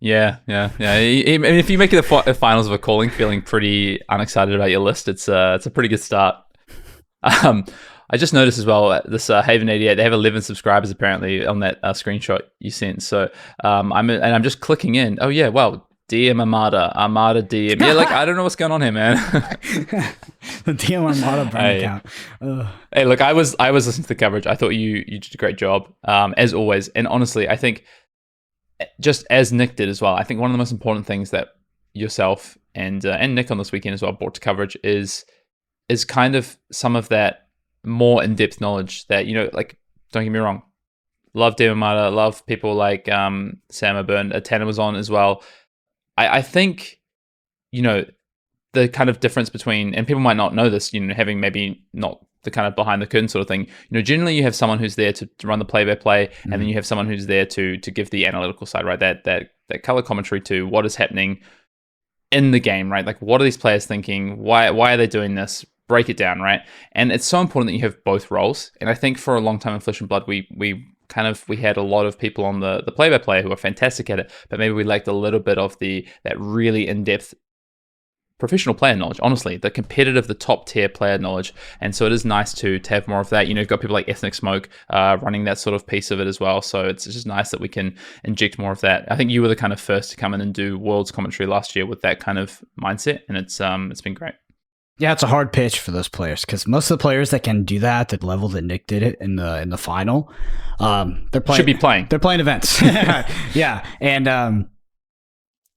Yeah. I mean, if you make it the finals of a calling feeling pretty unexcited about your list, it's a pretty good start. I just noticed as well, this Haven88, they have 11 subscribers apparently on that screenshot you sent. So I'm just clicking in. Oh yeah, well, DM Amada DM. Yeah, like I don't know what's going on here, man. The DM Armada brand account. Hey, look, I was listening to the coverage. I thought you did a great job, as always. And honestly, I think, just as Nick did as well, I think one of the most important things that yourself and Nick on this weekend as well brought to coverage is kind of some of that more in-depth knowledge that, you know, like, don't get me wrong, love Demon Mata, love people like Sam Burn. Tanner was on as well. I think, the kind of difference between, and people might not know this, having maybe not the kind of behind the curtain sort of thing. Generally you have someone who's there to run the play-by-play, and then you have someone who's there to give the analytical side, right? That color commentary to what is happening in the game, right? Like, what are these players thinking? Why are they doing this? Break it down, right? And it's so important that you have both roles. And I think for a long time in Flesh and Blood, we had a lot of people on the play-by-play who are fantastic at it, but maybe we lacked a little bit of that really in-depth professional player knowledge, honestly, the competitive, the top tier player knowledge. And so it is nice to have more of that. You've got people like Ethnic Smoke running that sort of piece of it as well. So it's just nice that we can inject more of that. I think you were the kind of first to come in and do Worlds commentary last year with that kind of mindset, and it's been great. Yeah, it's a hard pitch for those players because most of the players that can do that, the level that Nick did it in the final, they're playing. Should be playing. They're playing events. Yeah, and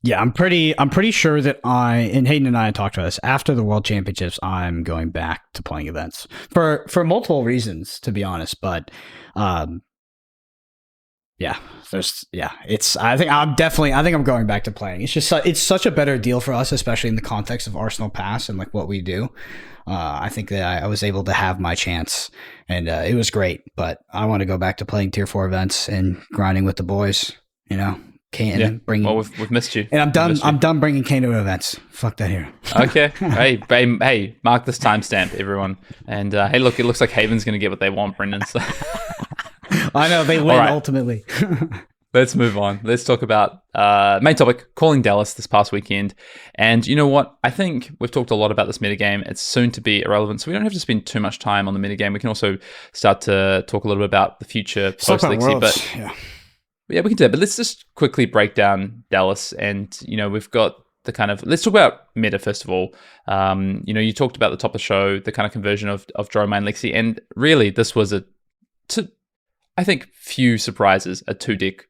yeah, I'm pretty sure that and Hayden and I talked about this after the World Championships. I'm going back to playing events for multiple reasons, to be honest. But yeah, I think I'm going back to playing. It's just it's such a better deal for us, especially in the context of Arsenal Pass and like what we do. I think that I was able to have my chance, and it was great. But I want to go back to playing Tier 4 events and grinding with the boys. We've missed you, and I'm done bringing Kane to events. Fuck that here. Okay, hey, mark this timestamp, everyone. And hey, look, it looks like Haven's going to get what they want, Brendan. So. I know they win ultimately. Let's move on. Let's talk about main topic, calling Dallas this past weekend. And you know what? I think we've talked a lot about this metagame. It's soon to be irrelevant, so we don't have to spend too much time on the metagame. We can also start to talk a little bit about the future post Lexi. But yeah, we can do that. But let's just quickly break down Dallas. And, we've got the kind of, let's talk about meta first of all. You talked about the top of the show, the kind of conversion of Dromai and Lexi. And really, this was I think few surprises, a 2-deck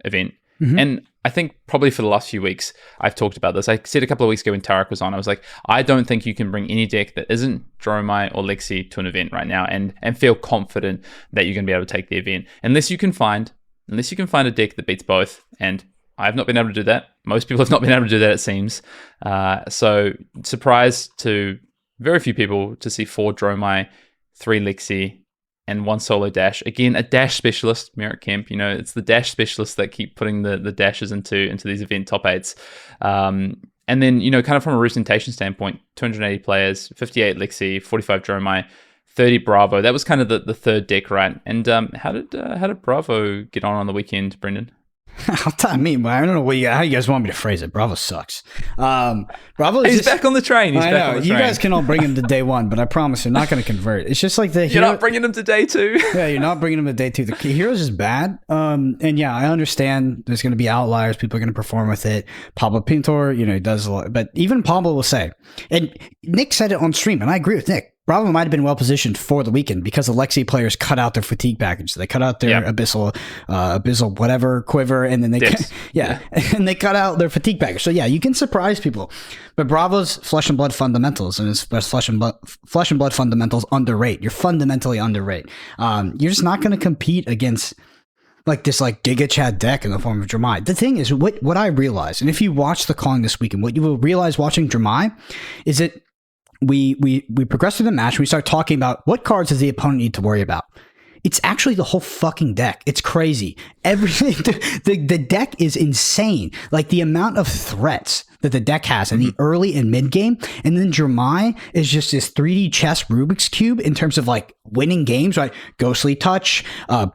event. Mm-hmm. And I think probably for the last few weeks, I've talked about this. I said a couple of weeks ago when Tarek was on, I was like, I don't think you can bring any deck that isn't Dromai or Lexi to an event right now and feel confident that you're going to be able to take the event. Unless you can find a deck that beats both. And I've not been able to do that. Most people have not been able to do that, it seems. So surprise to very few people to see 4 Dromai, 3 Lexi, and 1 solo dash. Again, a dash specialist, Merrick Kemp. It's the dash specialists that keep putting the dashes into these event top 8s. And then, kind of from a representation standpoint, 280 players, 58 Lexi, 45 Dromai, 30 Bravo. That was kind of the third deck, right? And how did Bravo get on the weekend, Brendan? I mean, I don't know how you guys want me to phrase it. Bravo sucks. Bravo is back on the train. I know. You guys can all bring him to day 1, but I promise you're not going to convert. It's just like you're not bringing him to day 2. Yeah, you're not bringing him to day 2. The Heroes is bad. And yeah, I understand there's going to be outliers. People are going to perform with it. Pablo Pintor, he does a lot. But even Pablo will say, and Nick said it on stream, and I agree with Nick. Bravo might have been well positioned for the weekend because the Lexi players cut out their fatigue package. They cut out their abyssal whatever quiver, and then and they cut out their fatigue package. So yeah, you can surprise people. But Bravo's Flesh and Blood fundamentals and his Flesh and Blood fundamentals underrate. You're fundamentally underrate. You're just not going to compete against like this Giga Chad deck in the form of Dromai. The thing is, what I realized, and if you watch the calling this weekend, what you will realize watching Dromai is that we progress through the match and we start talking about what cards does the opponent need to worry about. It's actually the whole fucking deck. It's crazy. Everything, the deck is insane. Like the amount of threats that the deck has in the early and mid game. And then Dromai is just this 3D chess Rubik's Cube in terms of like winning games, right? Ghostly Touch,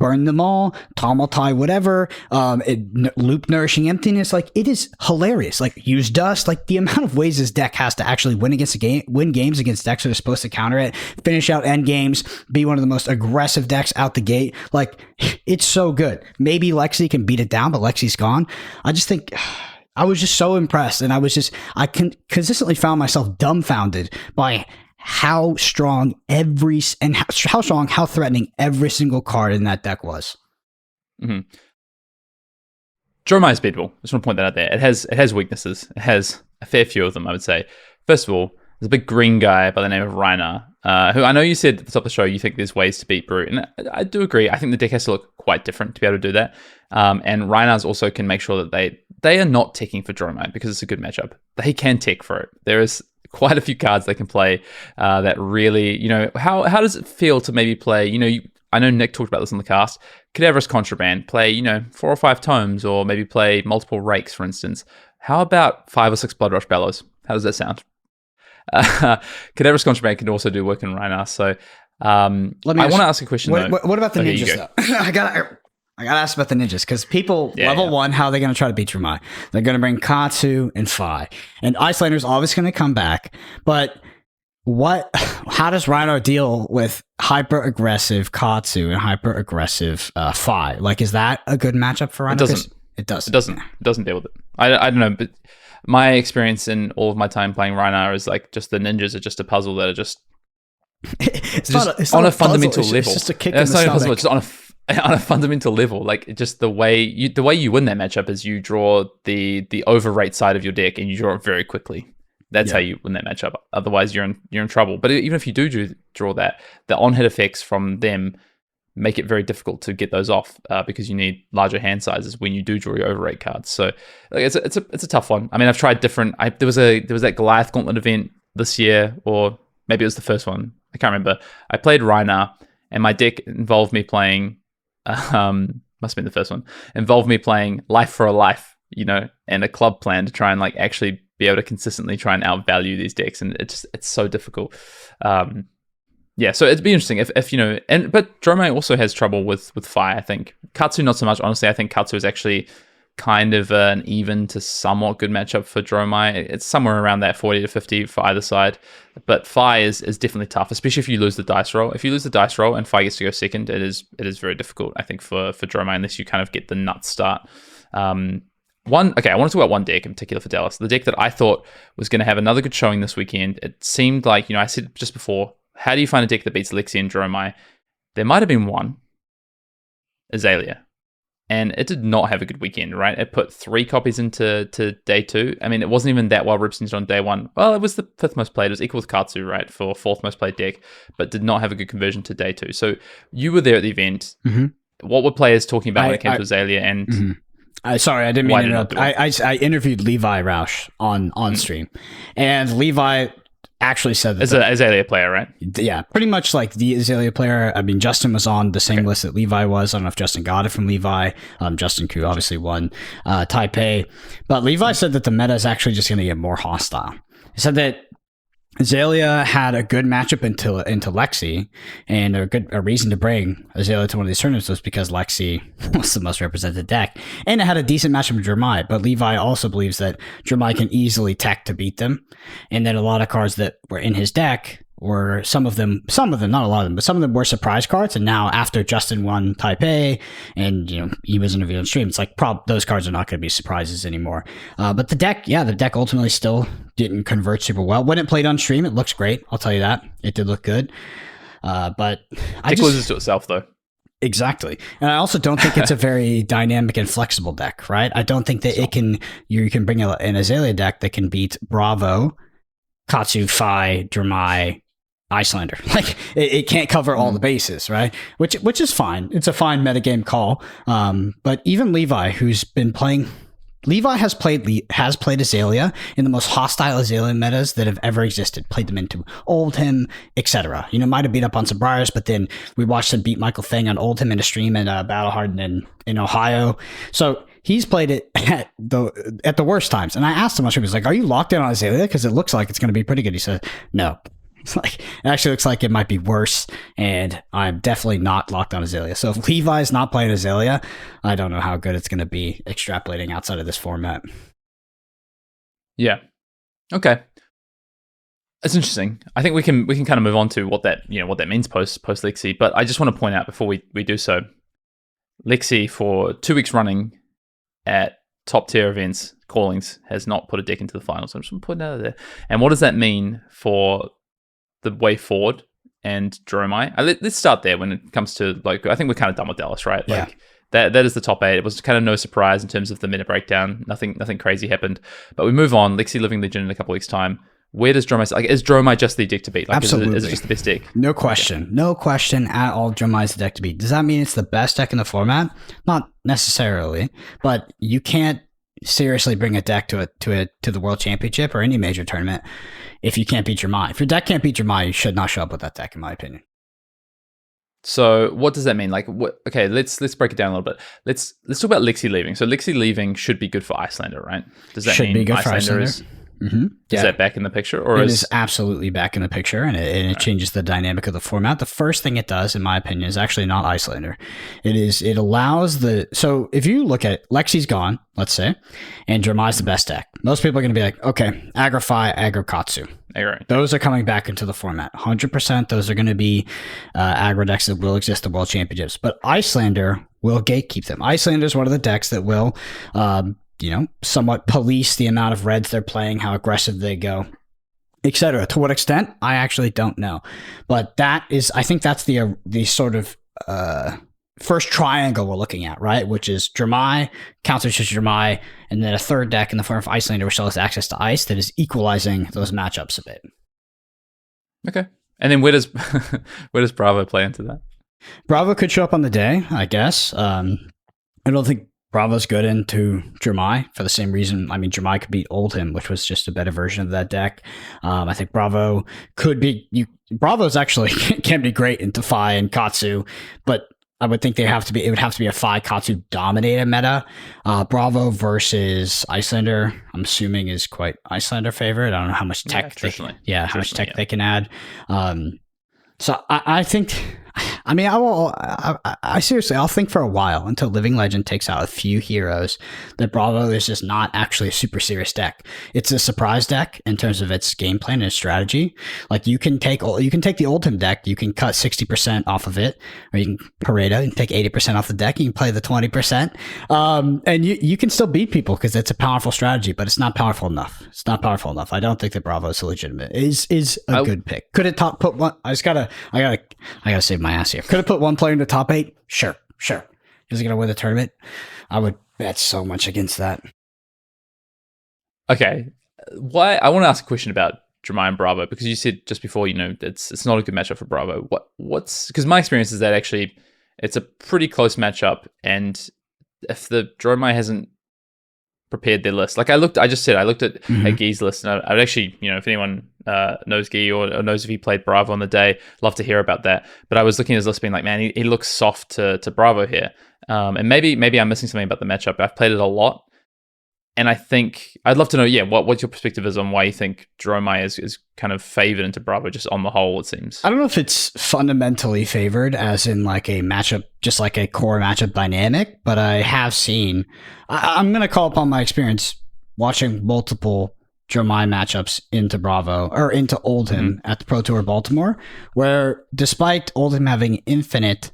Burn Them All, Tomotai, whatever, Loop Nourishing Emptiness. Like it is hilarious. Like use Dust. Like the amount of ways this deck has to actually win games against decks that are supposed to counter it, finish out end games, be one of the most aggressive decks out the gate. Like it's so good. Maybe Lexi can beat it down, but Lexi's gone. I just think I was just so impressed, and I consistently found myself dumbfounded by how strong how threatening every single card in that deck was. Mm-hmm. Dromai is beatable. I just want to point that out there. It has weaknesses. It has a fair few of them, I would say. First of all, there's a big green guy by the name of Reiner. who I know you said at the top of the show you think there's ways to beat Brute, and I do agree. I think the deck has to look quite different to be able to do that. And Reinhardt also can make sure that they are not ticking for Dromai because it's a good matchup. They can tick for it. There is quite a few cards they can play that really, how does it feel to maybe play, I know Nick talked about this on the cast, Cadaverous Contraband, play, 4 or 5 tomes, or maybe play multiple rakes, for instance. How about 5 or 6 Blood Rush Bellows? How does that sound? Cadaverous Contraband can also do work in Reinhardt. So I want to ask a question, though. What about the ninjas, though? I gotta ask about the ninjas, because people, level 1, how are they gonna try to beat Dromai? They're gonna bring Katsu and Fai. And Iyslander's always gonna come back. But how does Rhino deal with hyper-aggressive Katsu and hyper-aggressive Fai? Like, is that a good matchup for Rhino? It doesn't deal with it. I don't know, but my experience in all of my time playing Rhino is like just the ninjas are just a puzzle that are just it's on not a fundamental puzzle. level. It's just a kick in the stomach. Puzzle, just on a fundamental level. Like, just the way you win that matchup is you draw the overrate side of your deck and you draw it very quickly. That's how you win that matchup. Otherwise, you're in trouble. But even if you do draw that, the on-hit effects from them make it very difficult to get those off because you need larger hand sizes when you do draw your overrate cards. So it's a tough one. I mean, I've tried different. There was that Goliath Gauntlet event this year, or maybe it was the first one. I can't remember. I played Rhinar, and my deck involved me playing. Must have been the first one. Involved me playing Life for a Life, and a club plan to try and like actually be able to consistently try and outvalue these decks, and it's so difficult. So it'd be interesting if but Dromai also has trouble with Fire. I think Katsu not so much. Honestly, I think Katsu is actually kind of an even to somewhat good matchup for Dromai. It's somewhere around that 40 to 50 for either side. But Fai is definitely tough, especially if you lose the dice roll. If you lose the dice roll and Fai gets to go second, it is very difficult, I think, for Dromai, unless you kind of get the nut start. I want to talk about one deck in particular for Dallas. The deck that I thought was going to have another good showing this weekend. It seemed like, I said just before, how do you find a deck that beats Lexi and Dromai? There might have been one, Azalea. And it did not have a good weekend, right? It put 3 copies into day 2. I mean, it wasn't even that well represented on day 1. Well, it was the 5th most played. It was equal with Katsu, right, for 4th most played deck, but did not have a good conversion to day 2. So you were there at the event. Mm-hmm. What were players talking about when it came to Azalea? And sorry, I didn't mean to interrupt. I interviewed Levi Rausch on stream, and Levi actually said that as an Azalea player, right? Yeah, pretty much like the Azalea player. I mean, Justin was on the same list that Levi was. I don't know if Justin got it from Levi. Justin Koo obviously won Taipei, but Levi said that the meta is actually just going to get more hostile. He said that Azalea had a good matchup into Lexi, and a reason to bring Azalea to one of these tournaments was because Lexi was the most represented deck, and it had a decent matchup with Dromai. But Levi also believes that Dromai can easily tech to beat them, and that a lot of cards that were in his deck were some of them, not a lot of them, but some of them were surprise cards. And now after Justin won Taipei, and he was interviewed on stream, it's like those cards are not going to be surprises anymore. But the deck ultimately still didn't convert super well. When it played on stream, it looks great. I'll tell you that. It did look good. But it loses to itself, though. Exactly. And I also don't think it's a very dynamic and flexible deck, right? I don't think that you can bring an Azalea deck that can beat Bravo, Katsu, Fai, Dromai, Iyslander. Like, it can't cover all the bases, right? Which is fine. It's a fine metagame call. But even Levi, who's been playing... Levi has played Azalea in the most hostile Azalea metas that have ever existed. Played them into Oldhim, etc. Might have beat up on some Briars, but then we watched him beat Michael Fang on Oldhim in a stream at Battle Hardened in Ohio. So he's played it at the worst times. And I asked him, I was like, "Are you locked in on Azalea? Because it looks like it's going to be pretty good." He said, "No." It's like, it actually looks like it might be worse, and I'm definitely not locked on Azalea. So if Levi's not playing Azalea, I don't know how good it's going to be extrapolating outside of this format. Yeah. Okay. It's interesting. I think we can kind of move on to what that means post Lexi. But I just want to point out before we do so, Lexi for 2 weeks running at top tier events, callings, has not put a deck into the finals. So I'm just going to put it out there. And what does that mean for the way forward and Dromai? Let's start there when it comes to, like, I think we're kind of done with Dallas, right? Yeah. Like that is the top 8. It was kind of no surprise in terms of the meta breakdown. Nothing crazy happened. But we move on. Lexi Living Legend in a couple weeks' time. where does Dromai, like, is Dromai just the deck to beat? Like, Absolutely. Is it just the best deck? No question. No question at all. Dromai is the deck to beat. Does that mean it's the best deck in the format? Not necessarily, but you can't seriously bring a deck to the World Championship or any major tournament if you can't beat Dromai. If your deck can't beat Dromai, you should not show up with that deck, in my opinion. So what does that mean? Like, what? Okay, let's break it down a little bit. Let's talk about Lexi leaving. So Lexi leaving should be good for Iyslander, right? Does that Should mean be good for Iyslander Iyslander. is that back in the picture, or it is absolutely back in the picture, and it changes the dynamic of the format. The first thing it does, in my opinion, is actually not Iyslander. It allows so if you look at it, Lexi's gone, let's say, and Dromai's the best deck. Most people are going to be like, okay, aggro Fai, aggro Katsu. Right. Those are coming back into the format. 100%. Those are going to be aggro decks that will exist at World Championships. But Iyslander will gatekeep them. Iyslander is one of the decks that will somewhat police the amount of reds they're playing, how aggressive they go, etc. To what extent, I actually don't know. But I think that's the sort of first triangle we're looking at, right? Which is Dromai, counters to Dromai, and then a third deck in the form of Iyslander, which still has access to ice, that is equalizing those matchups a bit. Okay. And then where does Bravo play into that? Bravo could show up on the day, I guess. I don't think Bravo's good into Dromai for the same reason. I mean, Dromai could beat Oldhim, which was just a better version of that deck. I think Bravo could be... Bravo's actually can be great into Fai and Katsu, but I would think it would have to be a Fai Katsu dominated meta. Bravo versus Iyslander, I'm assuming, is quite Iyslander favorite. I don't know how much tech they can add. So I think, I mean, I seriously, I'll think for a while until Living Legend takes out a few heroes that Bravo is just not actually a super serious deck. It's a surprise deck in terms of its game plan and its strategy. Like you can take the Oldhim deck, you can cut 60% off of it, or you can Pareto and take 80% off the deck. You can play the 20%, and you can still beat people because it's a powerful strategy, but it's not powerful enough. It's not powerful enough. I don't think that Bravo is legitimate. Is a good pick. Could it put one? I gotta save my ass here. Could have put one player in the top 8? Sure. Is he gonna win the tournament? I would bet so much against that. Okay. Why? I want to ask a question about Dromai and Bravo, because you said just before, it's not a good matchup for Bravo. What's because my experience is that actually it's a pretty close matchup, and if the Dromai hasn't prepared their list, like I looked at Guy's list, and I'd actually, if anyone knows Guy or knows if he played Bravo on the day, love to hear about that. But I was looking at his list being like, man, he looks soft to Bravo here. And maybe I'm missing something about the matchup. I've played it a lot, and I think I'd love to know, what your perspective is on why you think Dromai is kind of favored into Bravo, just on the whole, it seems. I don't know if it's fundamentally favored as in like a matchup, just like a core matchup dynamic, but I have seen, I'm going to call upon my experience watching multiple Dromai matchups into Bravo or into Oldhim at the Pro Tour Baltimore, where despite Oldhim having infinite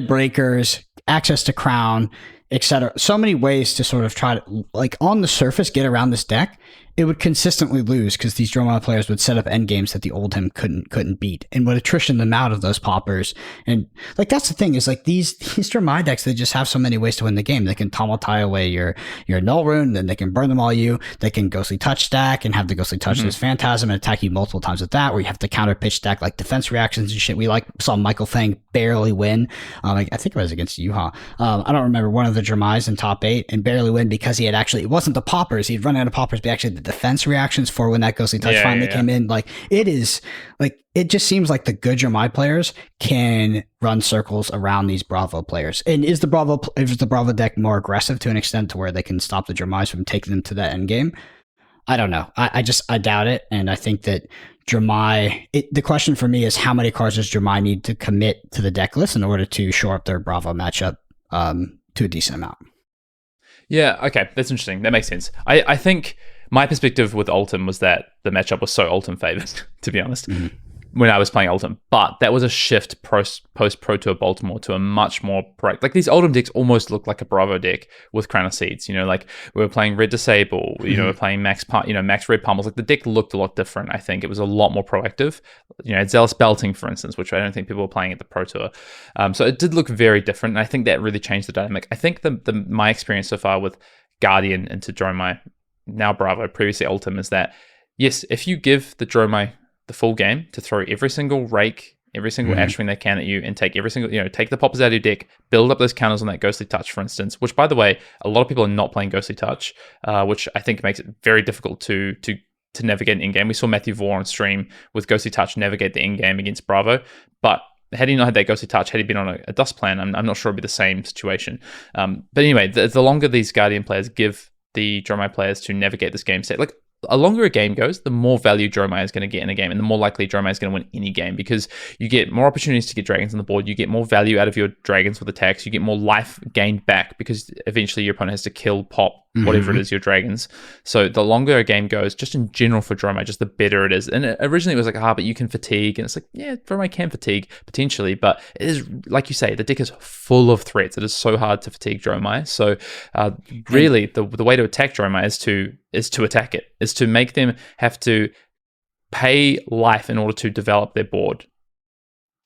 breakers, access to crown, etc., so many ways to sort of try to, like, on the surface get around this deck, it would consistently lose because these Dromai players would set up endgames that the Oldhim couldn't beat and would attrition them out of those poppers. And like that's the thing is like these Dromai decks, they just have so many ways to win the game. They can Tomotai away your null rune, then they can burn them all you. They can ghostly touch stack and have the ghostly touch this phantasm and attack you multiple times with that, where you have to counter pitch stack like defense reactions and shit. We saw Michael Fang barely win. I think it was against Yuha. I don't remember, one of the Dromais in top 8 and barely win because he had it wasn't the poppers. He'd run out of poppers, but actually the defense reactions for when that ghostly touch finally came in. Like it is like, it just seems like the good Dromai players can run circles around these Bravo players. And is the Bravo deck more aggressive to an extent to where they can stop the Dromais from taking them to that end game? I don't know. I doubt it. And I think that Dromai, the question for me is how many cards does Dromai need to commit to the deck list in order to shore up their Bravo matchup to a decent amount? Yeah, okay. That's interesting. That makes sense. I think my perspective with Ultim was that the matchup was so Ultim favored, to be honest, when I was playing Ultim. But that was a shift post Pro Tour Baltimore to a much more like these Ultim decks almost look like a Bravo deck with Crown of Seeds. Like we were playing Red Disable, we're playing Max Red Pummels. Like the deck looked a lot different. I think it was a lot more proactive. Zealous Belting, for instance, which I don't think people were playing at the Pro Tour. So it did look very different, and I think that really changed the dynamic. I think my experience so far with Guardian into Dromai, now Bravo, previously Ultim, is that yes, if you give the Dromai the full game to throw every single rake, every single Ashwing they can at you, and take every single, take the poppers out of your deck, build up those counters on that Ghostly Touch, for instance, which, by the way, a lot of people are not playing Ghostly Touch, which I think makes it very difficult to navigate in game. We saw Matthew Vore on stream with Ghostly Touch navigate the in-game against Bravo, but had he not had that Ghostly Touch, had he been on a Dust plan, I'm not sure it'd be the same situation. But anyway, the longer these Guardian players give the Dromai players to navigate this game set, like, the longer a game goes, the more value Dromai is going to get in a game, and the more likely Dromai is going to win any game, because you get more opportunities to get dragons on the board, you get more value out of your dragons with attacks, you get more life gained back, because eventually your opponent has to kill, pop, whatever it is, your dragons. So the longer a game goes, just in general for Dromai, just the better it is. And originally it was like, but you can fatigue, and it's like, yeah, Dromai can fatigue, potentially, but it is, like you say, the deck is full of threats. It is so hard to fatigue Dromai. So really, the way to attack Dromai is to attack it, is to make them have to pay life in order to develop their board.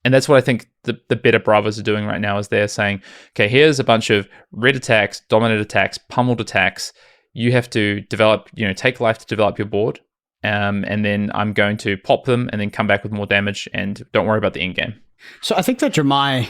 And that's what I think the better Bravos are doing right now, is they're saying, okay, here's a bunch of red attacks, dominant attacks, pummeled attacks. You have to develop, take life to develop your board. And then I'm going to pop them and then come back with more damage, and don't worry about the end game. So I think that Dromai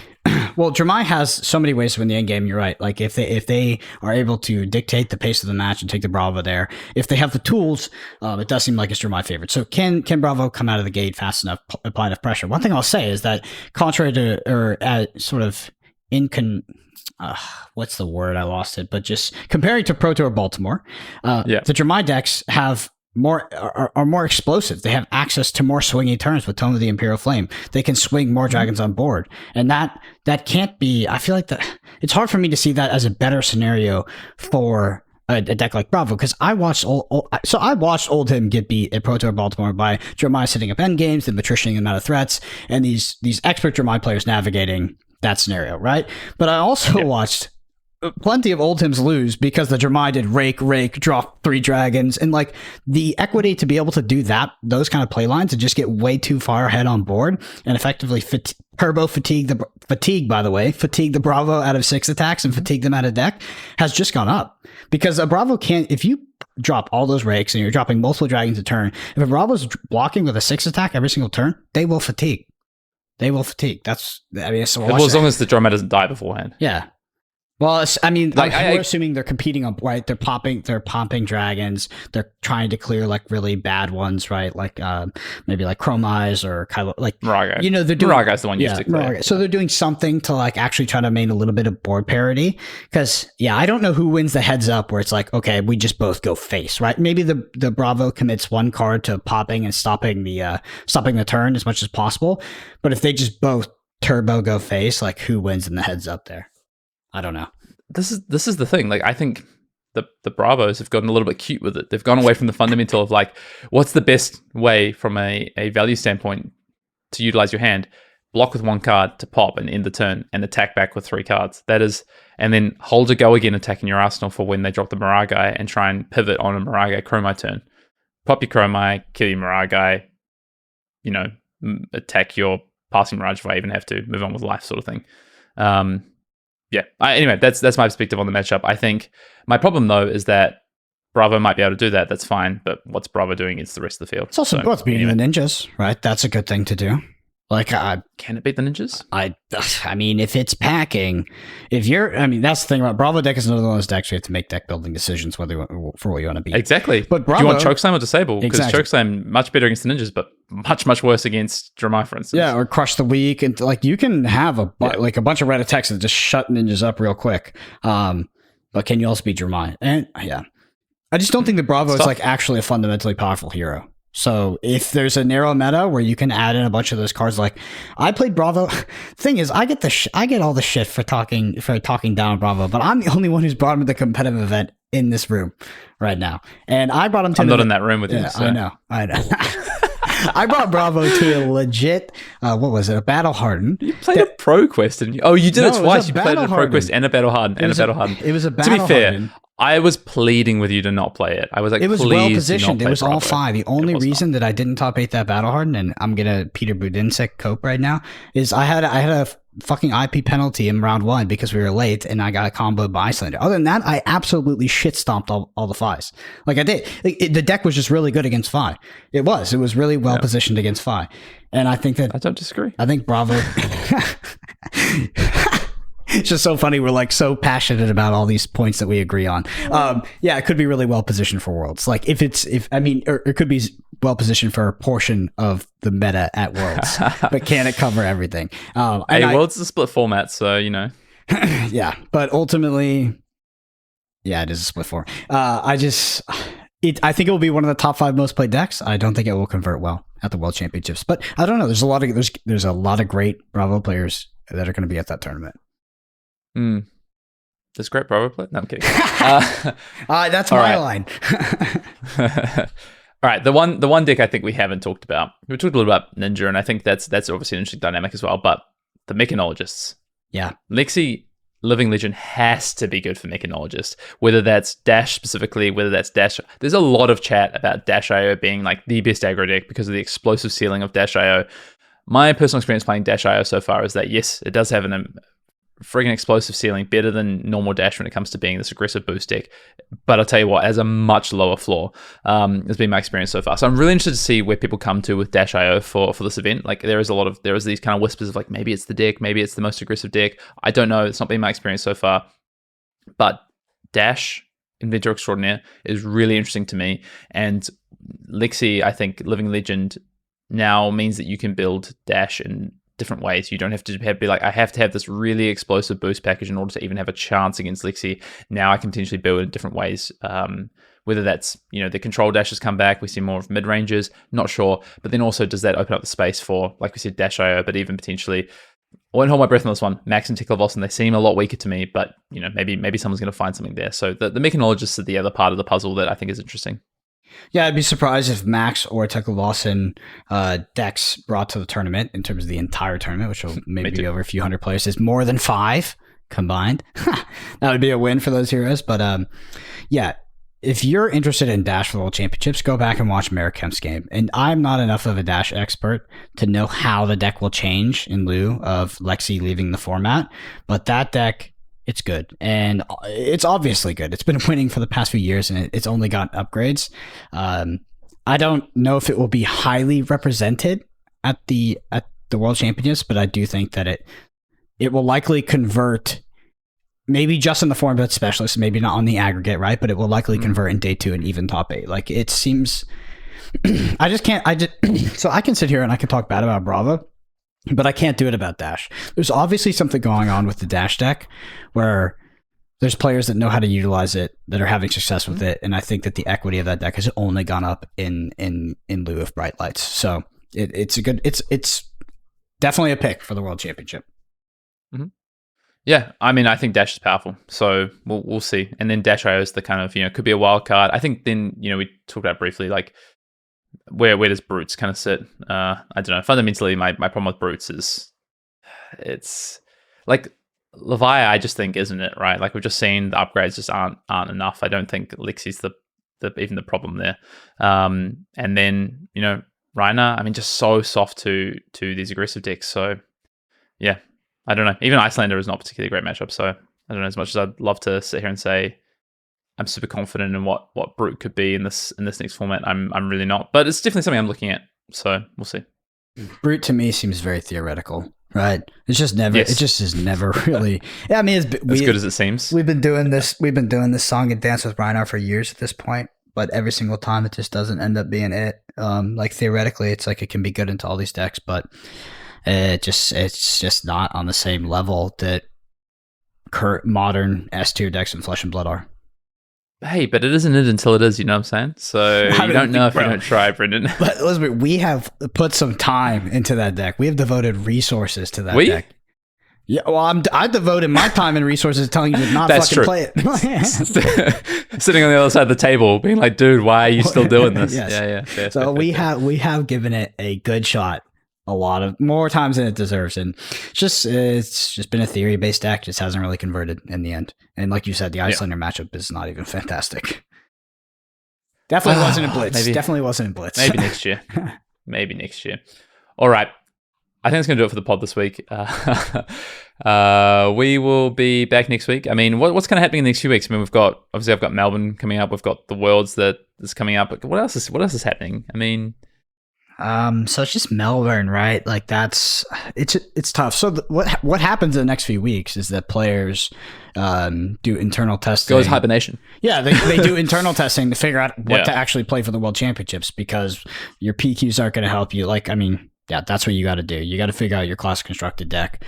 has so many ways to win the end game. You're right. Like if they are able to dictate the pace of the match and take the Bravo there, if they have the tools, it does seem like it's Dromai favorite. So can Bravo come out of the gate fast enough, apply enough pressure? One thing I'll say is that contrary to, or sort of what's the word? I lost it. But just comparing to Proto or Baltimore, the Dromai decks are more explosive. They have access to more swingy turns with Tome of the Imperial Flame. They can swing more dragons on board, and that can't be. I feel like it's hard for me to see that as a better scenario for a deck like Bravo, because I watched Oldhim get beat at Proto or Baltimore by Dromai setting up end games and matricianing them out of threats, and these expert Dromai players navigating that scenario, right? But I also watched plenty of Oldhims lose because the Dromai did rake, drop 3 dragons, and like the equity to be able to do those kind of play lines and just get way too far ahead on board and effectively turbo fatigue the Bravo out of 6 attacks and fatigue them out of deck has just gone up, because a Bravo can't, if you drop all those rakes and you're dropping multiple dragons a turn, if a Bravo's blocking with a 6 attack every single turn, they will fatigue. That's, so as long as the Dromai doesn't die beforehand. Yeah. Well, we're assuming they're competing on, right? They're popping dragons. They're trying to clear like really bad ones, right? Like maybe like Chromeyes or Kylo, like Miragai. They're doing Miragai's the one used to clear. Miragai. So they're doing something to like actually try to maintain a little bit of board parity. Because I don't know who wins the heads up where it's like, okay, we just both go face, right? Maybe the Bravo commits one card to popping and stopping the turn as much as possible. But if they just both turbo go face, like who wins in the heads up there? I don't know. This is the thing. Like, I think the Bravos have gotten a little bit cute with it. They've gone away from the fundamental of like, what's the best way from a value standpoint to utilize your hand? Block with 1 card to pop and end the turn, and attack back with 3 cards. That is, and then hold a go again, attacking your arsenal for when they drop the Miragai, and try and pivot on a Miragai Chromai turn. Pop your Chromai, kill your Miragai, attack your passing Mirage if I even have to, move on with life, sort of thing. Anyway, that's my perspective on the matchup. I think my problem though is that Bravo might be able to do that. That's fine, but what's Bravo doing against the rest of the field? It's also beating the ninjas, right? That's a good thing to do. Like, can it beat the ninjas? I mean, if it's packing, that's the thing about Bravo deck is another one of those decks where you have to make deck building decisions for what you want to beat. Exactly. But Bravo, do you want Chokeslam or Disable? Because exactly. Chokeslam much better against the ninjas, but much, much worse against Dromai, for instance. Yeah, or Crush the Weak, and like you can have a bunch of red attacks that just shut ninjas up real quick. But can you also beat Dromai? And I just don't think the Bravo is like actually a fundamentally powerful hero. So if there's a narrow meta where you can add in a bunch of those cards, like I played Bravo. Thing is, I get all the shit for talking down Bravo, but I'm the only one who's brought him to the competitive event in this room right now, and I brought him to. I'm not in that room with you. So. I know. I brought Bravo to a legit, what was it, a Battle Harden. You played a Pro Quest, didn't you? Oh, you did it twice. You played a Pro Quest and a Battle Harden. It was a Battle Harden. To be fair, I was pleading with you to not play it. I was like, it was well positioned. It was all 5. The only reason that I didn't top 8 that Battle Harden, and I'm gonna Peter Budinsek cope right now, is I had a fucking IP penalty in round 1 because we were late and I got a combo by Iyslander. Other than that, I absolutely shit stomped all the Fais. Like I did. The deck was just really good against Fai. It was really well positioned against Fai. And I think that I don't disagree. I think Bravo. It's just so funny. We're like so passionate about all these points that we agree on. Yeah, it could be really well positioned for Worlds. Like or it could be well positioned for a portion of the meta at Worlds, but can it cover everything? Worlds is a split format, so you know. Yeah, but ultimately, yeah, it is a split format. I think it will be one of the top 5 most played decks. I don't think it will convert well at the World Championships, but I don't know. There's a lot of great Bravo players that are going to be at that tournament. There's great Bravo play. No, I'm kidding. That's my line. All right, the one deck I think we haven't talked about. We talked a little about Ninja, and I think that's obviously an interesting dynamic as well. But the Mechanologists, yeah, Lexi Living Legend has to be good for Mechanologist. Whether that's Dash specifically, whether that's Dash. There's a lot of chat about Dash IO being like the best aggro deck because of the explosive ceiling of Dash IO. My personal experience playing Dash IO so far is that yes, it does have an friggin' explosive ceiling, better than normal Dash when it comes to being this aggressive boost deck. But I'll tell you what, has a much lower floor. Has been my experience so far. So I'm really interested to see where people come to with Dash IO for this event. Like there is these kind of whispers of like maybe it's the deck, maybe it's the most aggressive deck. I don't know. It's not been my experience so far. But Dash Inventor Extraordinaire is really interesting to me. And Lexi, I think Living Legend now means that you can build Dash in different ways. You don't have to be like, I have to have this really explosive boost package in order to even have a chance against Lexi. Now I can potentially build in different ways. Whether that's, the control dashes come back, we see more of mid-rangers, not sure. But then also, does that open up the space for, like we said, Dash IO, but even potentially, I won't hold my breath on this one, Max and Tickle Boston, they seem a lot weaker to me, but maybe someone's going to find something there. So the Mechanologists are the other part of the puzzle that I think is interesting. Yeah, I'd be surprised if Max or Tekla Lawson decks brought to the tournament in terms of the entire tournament, which will maybe be over a few hundred players, is more than 5 combined. That would be a win for those heroes. But yeah, if you're interested in Dash for the World Championships, go back and watch Merikemp's game. And I'm not enough of a Dash expert to know how the deck will change in lieu of Lexi leaving the format. But that deck, it's good. And it's obviously good. It's been winning for the past few years, and it's only got upgrades. I don't know if it will be highly represented at the World Championships, but I do think that it will likely convert, maybe just in the format specialist, maybe not on the aggregate, right? But it will likely convert in day 2 and even top 8. Like it seems, so I can sit here and I can talk bad about Bravo, but I can't do it about Dash. There's obviously something going on with the Dash deck where there's players that know how to utilize it, that are having success with it, and I think that the equity of that deck has only gone up in lieu of Bright Lights. So it's definitely a pick for the World Championship. Mm-hmm. Yeah, I mean, I think Dash is powerful, so we'll see. And then Dash IO is the kind of could be a wild card. I think then we talked about briefly like where does Brutes kind of sit? I don't know. Fundamentally, my problem with Brutes is it's like Levi. I just think isn't it right? Like we've just seen the upgrades just aren't enough. I don't think Lexi's the even the problem there. And then Reiner. I mean, just so soft to these aggressive decks. So yeah, I don't know. Even Iyslander is not particularly a great matchup. So I don't know. As much as I'd love to sit here and say I'm super confident in what Brute could be in this next format, I'm really not. But it's definitely something I'm looking at. So we'll see. Brute to me seems very theoretical, right? It's just never. Yes. It just is never really. Yeah, I mean, it's as good as it seems. We've been doing this song and dance with Reinar for years at this point, but every single time it just doesn't end up being it. Like theoretically, it's like it can be good into all these decks, but it's just not on the same level that current modern S tier decks in Flesh and Blood are. Hey, but it isn't it until it is, you know what I'm saying? So you don't know if you don't try, Brendan. But Elizabeth, we have put some time into that deck. We have devoted resources to that deck. Yeah, well, I devoted my time and resources telling you to not fucking play it. Sitting on the other side of the table, being like, dude, why are you still doing this? Yes. Yeah. Fair. We have given it a good shot. A lot of more times than it deserves, and it's just been a theory based deck. Just hasn't really converted in the end. And like you said, the Iyslander matchup is not even fantastic. Definitely wasn't in Blitz. Definitely wasn't in Blitz. Maybe next year. All right. I think it's going to do it for the pod this week. We will be back next week. I mean, what's kind of happening in the next few weeks? I mean, I've got Melbourne coming up. We've got the Worlds that is coming up. What else is happening? I mean, so it's just Melbourne, right? Like it's tough. So what happens in the next few weeks is that players do internal testing. Goes hibernation. Yeah, they do internal testing to figure out what to actually play for the World Championships, because your PQs aren't going to help you. Like, I mean, yeah, that's what you got to do. You got to figure out your class constructed deck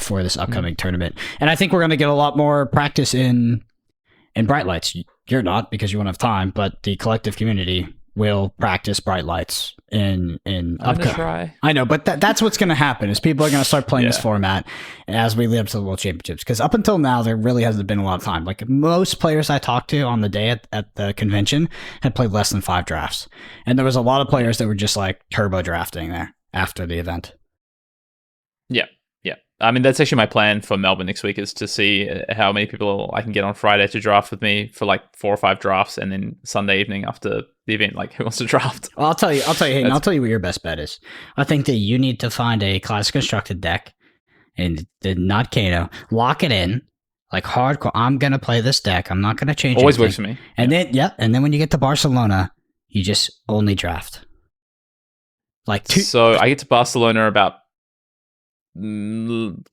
for this upcoming tournament. And I think we're going to get a lot more practice in Bright Lights. You're not, because you won't have time, but the collective community will practice Bright Lights in I'm gonna try. I know, but that's what's going to happen is people are going to start playing this format as we lead up to the World Championships. Because up until now, there really hasn't been a lot of time. Like, most players I talked to on the day at the convention had played less than 5 drafts. And there was a lot of players that were just like turbo drafting there after the event. Yeah. I mean, that's actually my plan for Melbourne next week, is to see how many people I can get on Friday to draft with me for like 4 or 5 drafts, and then Sunday evening after the event, like, who wants to draft? Well, I'll tell you, Hayden, I'll tell you what your best bet is. I think that you need to find a class constructed deck, and not Kano, lock it in, like hardcore. I'm gonna play this deck. I'm not gonna change. Always anything. Works for me. And then when you get to Barcelona, you just only draft. Like So I get to Barcelona about 18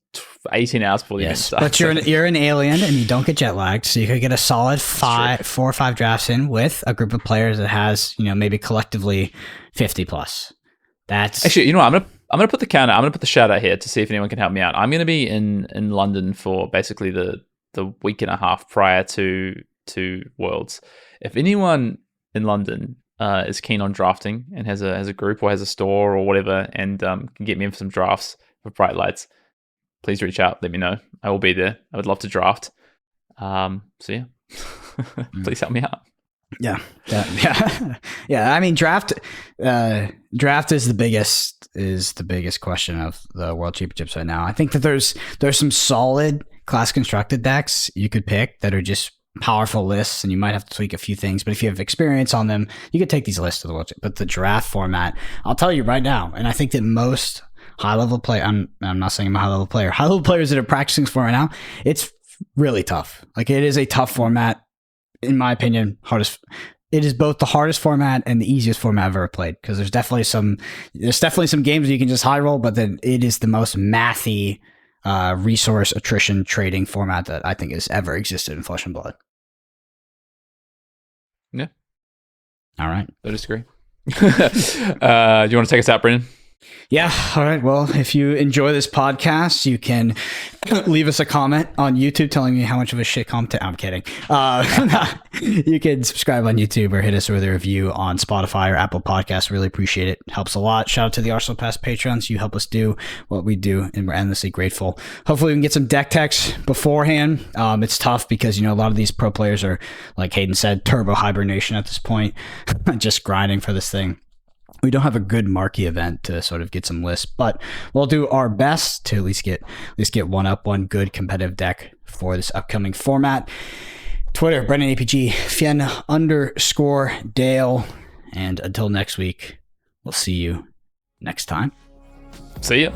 hours before the event starts. But you're an alien and you don't get jet lagged, so you could get a solid 4 or 5 drafts in with a group of players that has, maybe collectively 50 plus. That's actually, you know what? I'm gonna put the counter. I'm gonna put the shout out here to see if anyone can help me out. I'm gonna be in London for basically the week and a half prior to Worlds. If anyone in London is keen on drafting and has a group or has a store or whatever, and can get me in for some drafts for Bright Lights, please reach out. Let me know. I will be there. I would love to draft. So yeah, please help me out. Yeah. I mean, draft is the biggest question of the World Championships right now. I think that there's some solid class constructed decks you could pick that are just powerful lists, and you might have to tweak a few things, but if you have experience on them, you could take these lists to the World Championship. But the draft format, I'll tell you right now, and I think that most high-level play, I'm not saying I'm a high-level player, high-level players that are practicing for right now, it's really tough. Like, it is a tough format, in my opinion. It is both the hardest format and the easiest format I've ever played, because there's definitely some games where you can just high roll, but then it is the most mathy resource attrition trading format that I think has ever existed in Flesh and Blood. Yeah. All right. I disagree. Do you want to take us out, Brendan? Yeah. All right. Well, if you enjoy this podcast, you can leave us a comment on YouTube telling me how much of a shit content. I'm kidding. You can subscribe on YouTube or hit us with a review on Spotify or Apple Podcasts. Really appreciate it. Helps a lot. Shout out to the Arsenal Pass patrons. You help us do what we do, and we're endlessly grateful. Hopefully we can get some deck techs beforehand. It's tough because, a lot of these pro players are, like Hayden said, turbo hibernation at this point, just grinding for this thing. We don't have a good marquee event to sort of get some lists, but we'll do our best to at least get one good competitive deck for this upcoming format. Twitter, Brendan APG, Fien_Dale. And until next week, we'll see you next time. See ya.